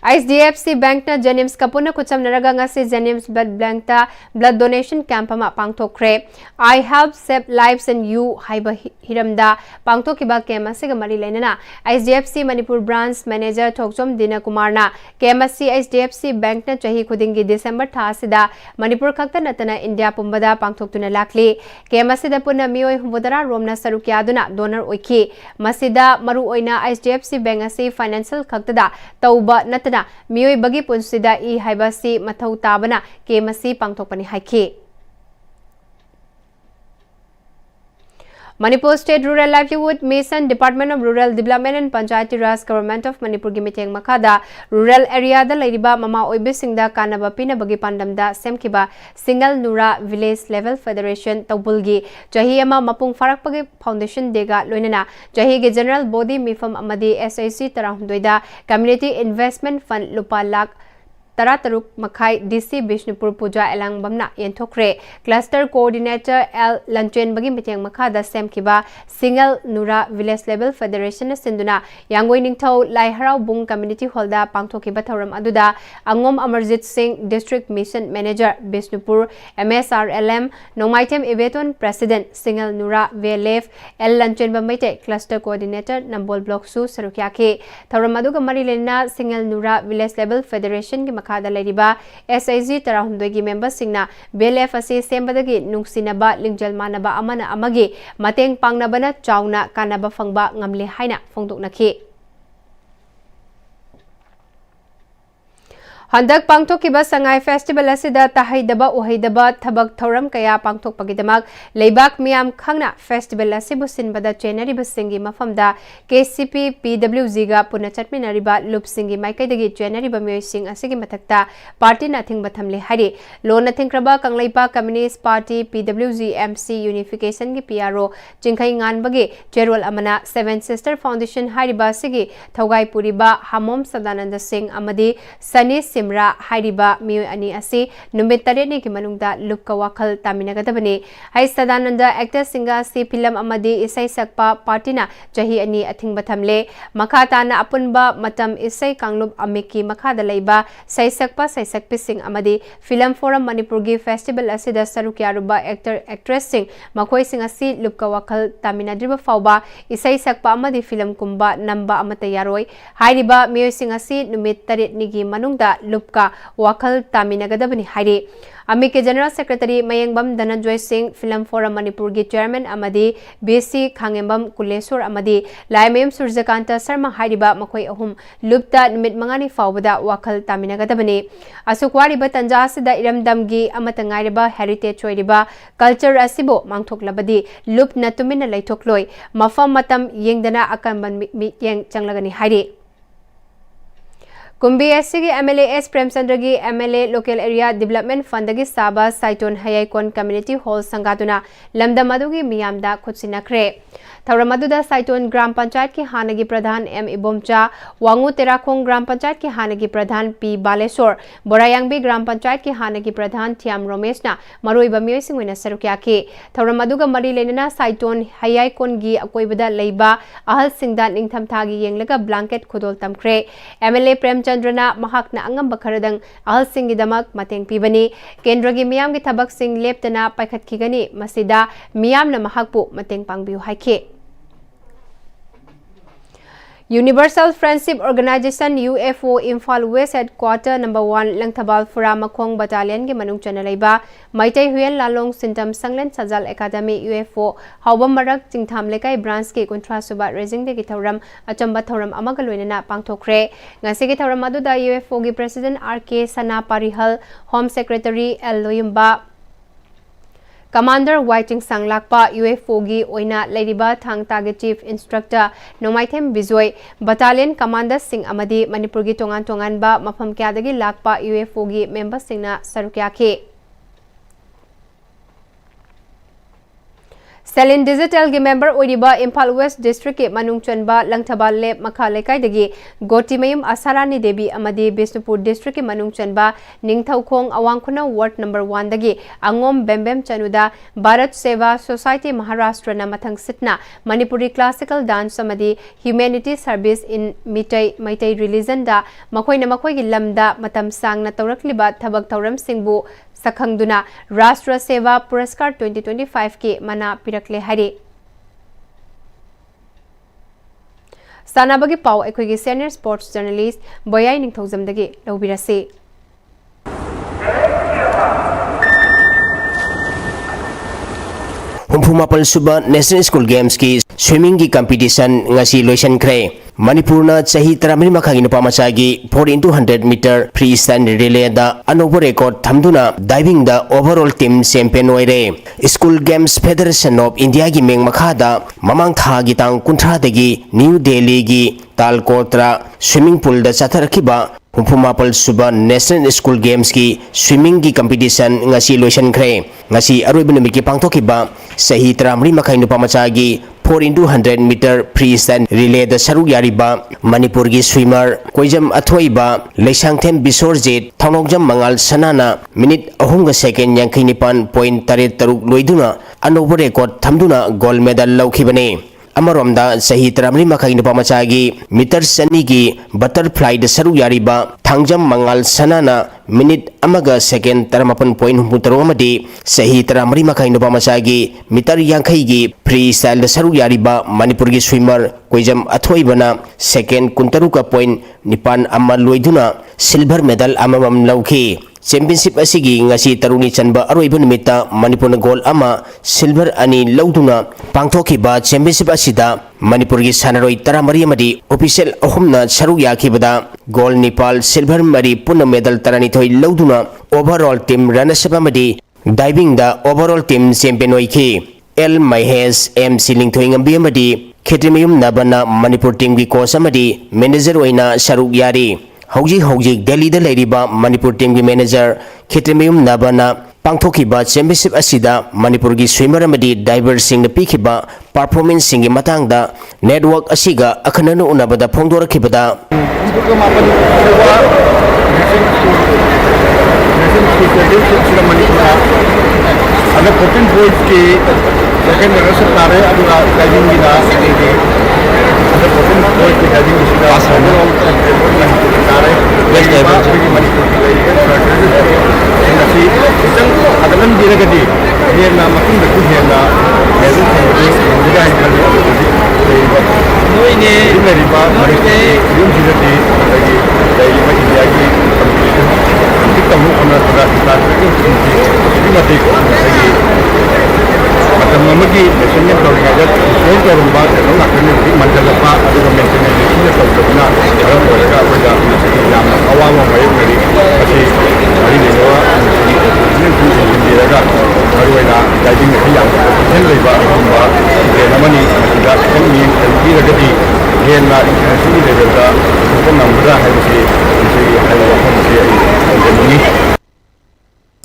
ISDFC Bank na Jenims kapuna kucham naraga nga si Jenims Blood Bank ta blood donation camp ama pangthokre I help save lives and you haiba hiramda pangthokiba kema se gamari lenana ISDFC Manipur branch manager Thokchom Dina Kumar na kema si ISDFC Bank na chahi khudingi December tha sida Manipur khakta natana India pumbada pangthoktuna lakli kema sida punna mioi humbodara romna sarukya duna donor oiki masida maru oina ISDFC Bank asi financial khaktada tauba nat मियोई बगी पुंसिदा ई हाइबासी मथौ ताबना के मसी पांगथोकपनि हाइखे Manipur State Rural Livelihood Mission Department of Rural Development and Panchayati Raj Government of Manipur gi miteng makada rural area da leiriba mama oibe singda kanaba pina bagi pandamda semkiba single nura village level federation tawbulgi jahi ama mapung farak pagi foundation dega loinana jahi ge general body mifam amadi SAC tarahundoida community investment fund lupa lakh Tarataruk Makai DC Bishnupur Puja Elang Bamna Yenthokre Cluster Coordinator L Lanchen Bagi Miteng Makada Semkiba Single Nura Village Level Federation Sinduna Yangoi Ningthau Lai Harau Bung Community Holda Pangthokiba Thoram Aduda Angom Amarjit Singh District Mission Manager Bishnupur MSRLM Nomaitem Iveton President Single Nura VLF L Lanchen Bamite Cluster Coordinator Nambol Block Su Sarukyake Thoram Aduga Marilena Single Nura Village Level Federation ki makada leriba SAG tarahumdoi gi members singna BLF ase sembadagi nungsinaba lingjal manaba amana amagi mateng pangnabana chauna kanaba fangba ngamle haina phongdoknakhi Handak pangthokiba sangai festival asida tahaidaba uhaidaba thabak thoram kaya pangthokpagidamak leibak miam khangna festival asibu sinbada chenari basingi mafamda KCP PWG ga puna chatminariba lupsingi maikaidagi chenari bamyoi sing asigi mathakta party na thingba thamle hari lona thingkraba kanglaipa communist party PWG MC unification gi PRO chingkhai nganbagi cherol amana Seven Sister Foundation hariba sigi thogai puriba Hamom Sadananda Singh amadi Sani Simra Hariba Miu Ani Asi Numit Tareni ki manungda lupka wakhal taminagadabani Hai Sadananda actor singa si film amadi isai sakpa partina jahi ani athingba thamle makhatana apunba matam isai kanglup amiki makhada leiba sai sakpa sai sakpi sing amadi film forum Manipur gi festival asida sarukya ruba actor actress sing makhoi sing asi lupka wakhal taminadriba fauba isai sakpa amadi film kumba namba amata yaroi hariba miu sing asi numit taret nigi manungda lupka wakhal taminagadabani hairi Amike General Secretary Mayengbam Dhananjoy Singh Film Forum Manipur gi Chairman amadi BC Khangembam Kulesur amadi Laimem Surjakanta Sarma hariba makhoi ahum lupta numit mangani fawbada wakhal taminagadabani asukwari ba tanja sida iramdam gi amata ngairiba heritage choiriba culture asibo mangthoklabadi lup na tumina leithokloi mafam matam yengdana akanban yeng changlagani hairi Kumbi SC ki MLA S Premchandra ki MLA Local Area Development Fund ki Saba Saiton Hayaikon Community Hall Sangatuna Lamdamadu ki miyamda khutsinakre Thauramaduda Saiton Gram Panchayat ki Hanagi Pradhan M Ibomcha Wangu Terakhong Gram Panchayat ki Hanagi Pradhan P Balesor Borayangbi Gram Panchayat ki Hanagi Pradhan Thiam Romeshna Maroi Bamyoi Singwina Sarukya ki Thauramaduga Mari Lenana Saiton Hayaikon gi akoibada leiba ahal singda ningtham thagi yenglaga blanket khudol tamkre MLA Premchandrana mahakna angamba kharadang ahal singidamak mateng pibani kendra gi miyam gi thabak sing leptana paikhat khigani masida miyamna mahakpu mateng pangbiu haike Universal Friendship Organization UFO Imphal West Headquarter No. 1 Langthabal Fura Makhong Battalion ki manung chana leiba Maitai Huyen Lalong Sintam Sanglen Sajal Academy UFO Haubam Marak Jingtham Lekai branch ki kontra suba raising de ki thoram achamba thoram amaga loinana pangthokre ngasi ki thoram aduda UFO ki President RK Sana Parihal Home Secretary L Loyumba Commander Waiting Sanglakpa UFO gi oina leiriba thang tage Chief Instructor Nomaithem Bijoy Battalion Commander Singh amadi Manipur gi tongan tongan ba mafam kyadagi lakpa UFO gi member singna sarukya ke Selin Digital gi member oiriba Impal West District ke manung chanba Langthaba Lep Makha Lekai dagi Gotimayum Asarani Devi amadi Bisnupur District ke manung chanba Ningthaukhong Awangkhuna Ward number 1 dagi Angom Bembem Chanuda Bharat Seva Society Maharashtra na mathang sitna Manipuri Classical Dance amadi Humanity Service in Maitai Religion da makoina makoi gi lamda matam sangna tawrakliba thabak tawram singbu Sakhangduna Rashtra Seva Puraskar 2025 ke mana pirakle hari Sanabagi pau ekhoi senior sports journalist Boyai Ningthojamdagi lobirase Humpumapal Suba National School Games ki swimming ki competition ngasi loisan kre Manipurna chahi 13 makhagi nupa machagi 4x100 meter freestyle relay da anover record thamduna diving da overall team champion oire School Games Federation of India gi meng makha da mamang tha gi tang kunthra dagi New Delhi gi Talkotra swimming pool da chatharkiba Humpumapal Suba National School Games ki swimming ki competition ngasi loisan kre ngasi aroiba numit ki pangthokiba sahi 13 makhai nupa machagi 4x100 meter freestyle relay da saruk yariba Manipur gi swimmer Koijam Athoiba Leisangthem Bisorjit Thonokjam Mangal Sanana minute 3 second 69.83 loiduna anover record thamduna gold medal laukhibane Amaromda sahi 13 makhagi nupa machagi meter sani gi butterfly da saruk yariba Thangjam Mangal Sanana minute amaga second 38.63 amadi sahi 13 makhagi nupa machagi meter yankhai gi freestyle da saruk yariba Manipur gi swimmer Koijam Athoibana second 13.9 amma loiduna silver medal amamam lauki Championship asigi ngasi taruni chanba aroiba numita Manipur na gold ama silver ani lauduna pangthokiba championship asida Manipur gi sanaroi 13 amadi official ahumna saruk yakibada gold Nepal silver mari punna medal 12 lauduna overall team runners up amadi diving da overall team champion oiki L Mahesh M Silingthoi ngambi amadi Khetrimayum Nabana Manipur team gi coach amadi manager oina saruk yari Hojik Delhi da leiriba Manipur team gi manager Khetrimayum Nabana pangthokiba championship asida Manipur gi swimmer amadi diver sing na pikiba performance sing gi matangda network asiga akhananu unabada phongdorakibada ada 14 boys ki second runner tare aduga diving gi da ada 14 boys ki diving gi da asana tare best diver ki Manipur ki nasi isang adalan diragadi dia na makin beku dia na meru juga yang ini dari pak mereka belum sudah di dari India ki kita mau orang kita ini mati lagi macam memagi nasional kalau ada saya kalau rumah kalau nak kena di mandal apa ada maintenance di sini kalau kena kalau mereka ada yang awal mau dari masih hari ini ini di daerah baru ada diving yang yang lebih baik dia namanya sudah kan ini dia jadi dia nak international level dah bukan nombor masih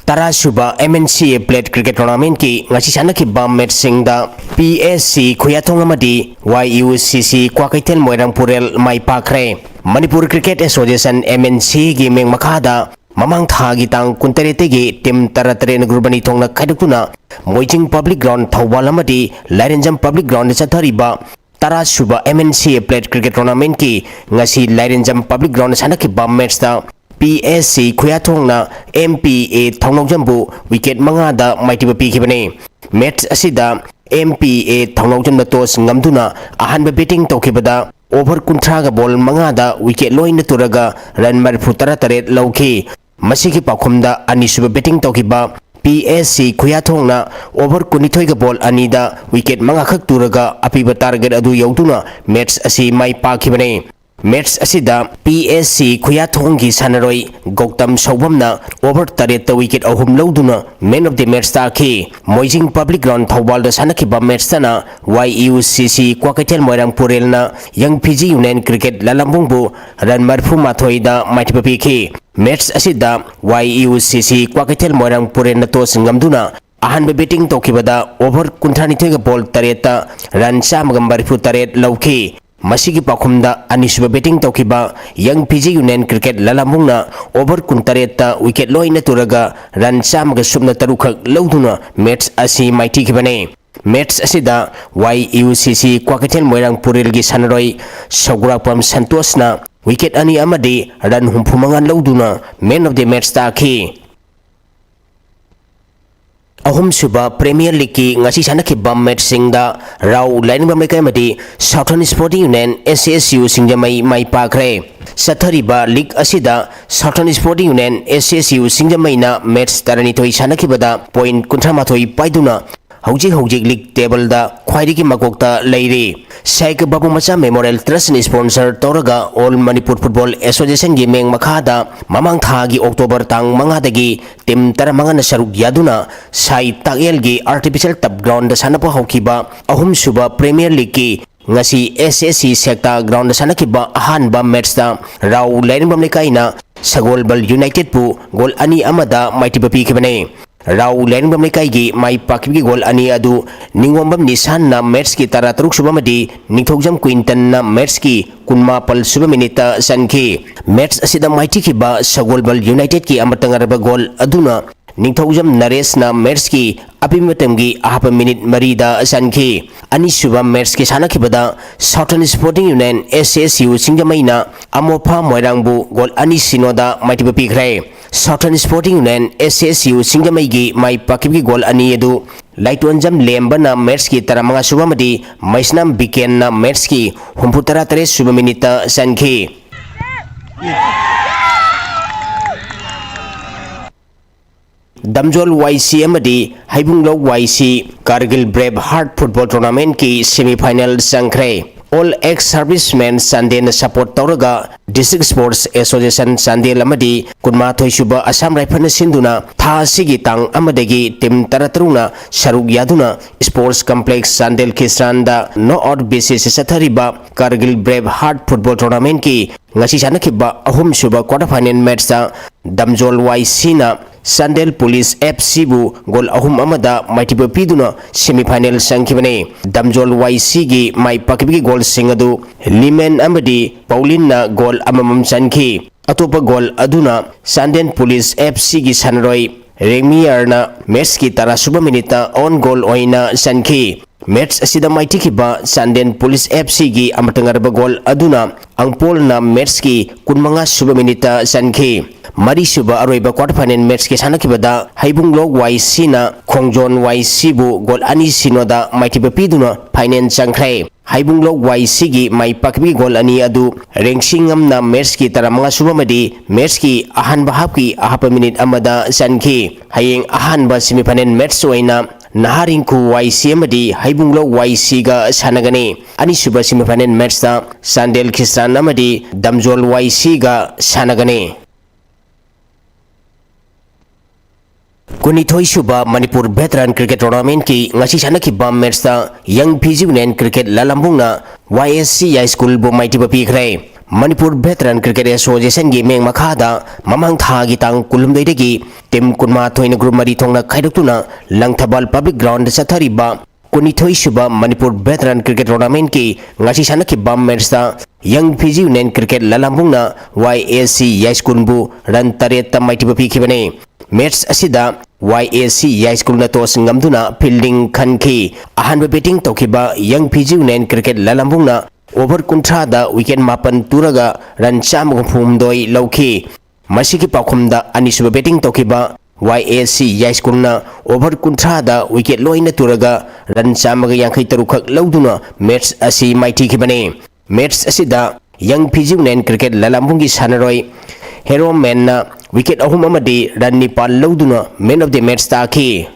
Tarasuba MNCA Plate Cricket Tournament ki ngasi sanakhiba match singda PSC Khuyathong amadi YUCC Kwakaitel Moirang Purel mai pakre Manipur Cricket Association MNC gi meng makhada mamang thagi tang kunterete gi team taratare na grubani thongna khaidukuna Moijing Public Ground Thawal amadi Lairenjam Public Ground chathariba Tarasuba MNCA Plate Cricket Tournament ki ngasi Lairenjam Public Ground sanakhiba match da PSC Khuyathong na MPA Thongnokjambu wicket mangada maitiba pikibane match asida MPA Thongnokjam na toss ngamduna ahanba batting tawkibada over kunthraga ball mangada wicket loina turaga run marfu 13 lauki masigi pakhumda anisuba batting tawkiba PSC Khuyathong na over kunithoi ga ball anida wicket manga khak turaga apiba target adu yauduna match asi mai pakibane Match asida PSC Khuyathonggi sanaroi Goktam Saubamna over tareta wicket ahum lauduna man of the match taki Moijing Public Ground Thawal da sanakiba match tana YUCC Kwakatel Moirang Purelna Young PG Union Cricket Lalambungbu ran marfu mathoida maitipapiki match asida YUCC Kwakatel Moirang Purelna tos ngamduna ahan betting tokibada over kunthranithega ball tareta ran samagam marfu taret lauki Masigi pakumda anisuba betting taukiba Young PG Union Cricket Lalambungna over kuntareta wicket loina turaga ran samaga subna tarukak lauduna match asi maiti kibane match asida YUCC Kwakatel Moirang Purelgi sanaroi Sagurakpam Santosna wicket ani amadi ran humpumangan lauduna man of the match taki Ahum suba Premier League ki ngasi sanakibam match singda Rau lain bamlekai madi Southern Sporting Union SSU singjamai mai pakre Sathariba League asida Southern Sporting Union SSU singjamai na match tarani toi sanakibada point kunthamathoi paiduna Hojik League table da khwairigi makokta leiri Saik Babu Macha Memorial Trust ni sponsor toraga All Manipur Football Association gi meng makhada mamang thagi October tang mangadagi tim taramanga na saruk yaduna Sai Tagel gi artificial top ground da sanapa hokiba ahum suba Premier League ki ngasi SSC sekta ground da sanakiba ahanba match da Rau Lainbam lekaina Sagolbal United pu gol ani amada maitibapi kibane Rau Lainbam lekai mai pakibgi gol ani adu Ningombam Nisan na match ki taratruk subamadi Ningthogjam Quinton na match ki kunmapal suba minita sanki match asida maiti kiba Sagolbal United ki amatangaraba gol aduna Ningthogjam Nares na match ki apimatamgi ahapa minute marida sanki ani suba match ki sanakibada Southern Sporting Union SSU singjamaina Amopa Moirangbu gol ani sinoda maitibapi krai Southern Sporting Union SSU singjamaigi mai pakibgi gol ani edu Laitwanjam Lembana match ki taramanga subamadi Maisnam Biken na match ki humputara tare suba minita sanki Damjol YC amadi Haibunglok YC Kargil Brave Heart Football Tournament ki semi-final sangkre All ex-servicemen Sunday na support toraga District Sports Association Sunday lamadi kunma thoisuba Assam Rifle na sinduna tha sigi tang amadagi tim taratruna sarug yaduna Sports Complex Sandel Kisranda no out basis sathariba Kargil Brave Heart Football Tournament ki ngasi sanakiba ahum suba quarter final match ta Damjol YC na Sandel Police FC bu gol ahum amada maitiba piduna semi-final sangkibane Damjol YC gi mai pakibgi gol singadu Limen amadi Paulin na gol amamam sanki atopa gol aduna Sandel Police FC gi sanroi Remier na match ki tara suba minita on goal oina sanki match asida maiti kiba Sandel Police FC gi amatangarba gol aduna angpol na match ki kunmanga suba minita sanki Mari suba aroiba quarter final match ke sanakibada Haibunglok YC na Khongjon YC bu gol ani sinoda maitiba piduna final sangkrai Haibunglok YC gi mai pakbi gol ani adu rengsingam na match ki taramanga subamadi match ki ahan bahap ki ahapa minute amada sanki hayeng ahan ba semifinal match oina Naharingku YC amadi Haibunglok YC ga sanagani ani suba semifinal match ta Sandel Kisran amadi Damjol YC ga sanagani Kunithoi suba Manipur Veteran Cricket Tournament ki ngasi sanakibam match ta Young PG Union Cricket Lalambungna YSC High School bu maitiba pikrai Manipur Veteran Cricket Association gi meng makhada mamang thagi tang kulumdegi tim kunma thoina group mari thongna khaidoktuna Langthabal Public Ground sathariba Kunithoi suba Manipur Veteran Cricket Tournament ki ngasi sanakibam match ta Young PG Union Cricket Lalambungna YSC High School bu ran tareta maitiba pikibane match asida YSC High School na tos ngamduna fielding khanki ahanba batting tokiba Young PG Union Cricket Lalambungna over kuntrada wicket mapan turaga ran chamgphum doi lauki masiki pakhumda anisuba batting tokiba YSC High School na over kuntrada wicket loina turaga ran chamaga yankai tarukak lauduna match asi maiti kibane match asida Young PG Union Cricket Lalambungi sanaroi Hero Man na wicket ahum amadi ran nipal lauduna man of the match taki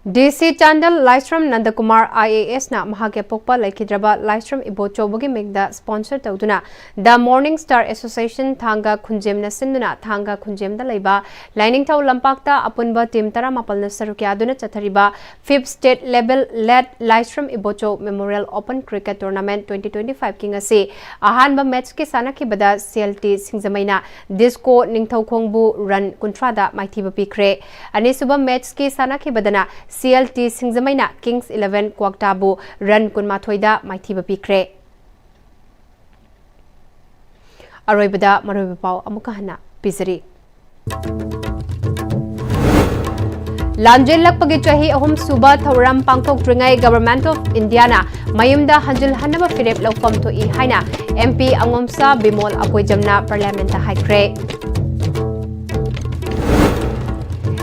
DC Chandal Laistram Nandakumar IAS na mahage pokpa laikhidraba Laistram Ibochobogi megda sponsor tawduna The Morning Star Association Thanga Khunjem na sinduna Thanga Khunjem da laiba Lining Thaw Lampakta apunba team tara mapal na sarukyaduna chathariba 5th state level led Laistram Ibocho Memorial Open Cricket Tournament 2025 king ase ahanba match ke sanaki bada CLT Singzamaina Disco Ningthau Khongbu run kuntrada maithiba pikre ani suba match ke sanaki badana CLT Singzamaina Kings 11 Kwaktabu run kunmathoida maithiba pikre aroibada maroiba pau amuka hana pisari Lanjil lakpagi chahi ahum suba thauram pangthok dringai Government of India na mayumda hanjil hanaba firep lawfam to I haina MP Angomsa Bimol Apoijamna Parliament ta haikre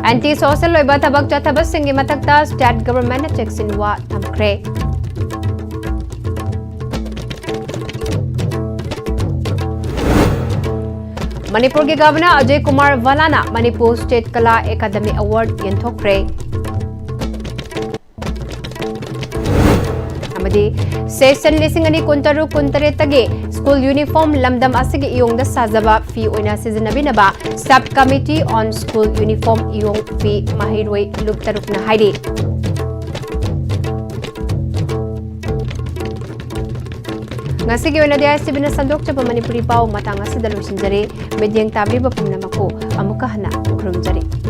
Anti-social loiba tabak chathabas singi matakta state government na checks in wa thamkre. Manipur ke Governor Ajay Kumar Valana Manipur State Kala Academy Award yenthokre. Amadi session lising ani kuntaru kuntare tage school uniform lamdam asigi iyong da sajaba fee oina sizinabinaba subcommittee on school uniform iyong fee mahiroi luptaruk na hairi ngasigi oina dia sibina sandok chapa Manipuri pau matang asida losinjare medyang tabi ba pumnamako amuka hana ukrumjare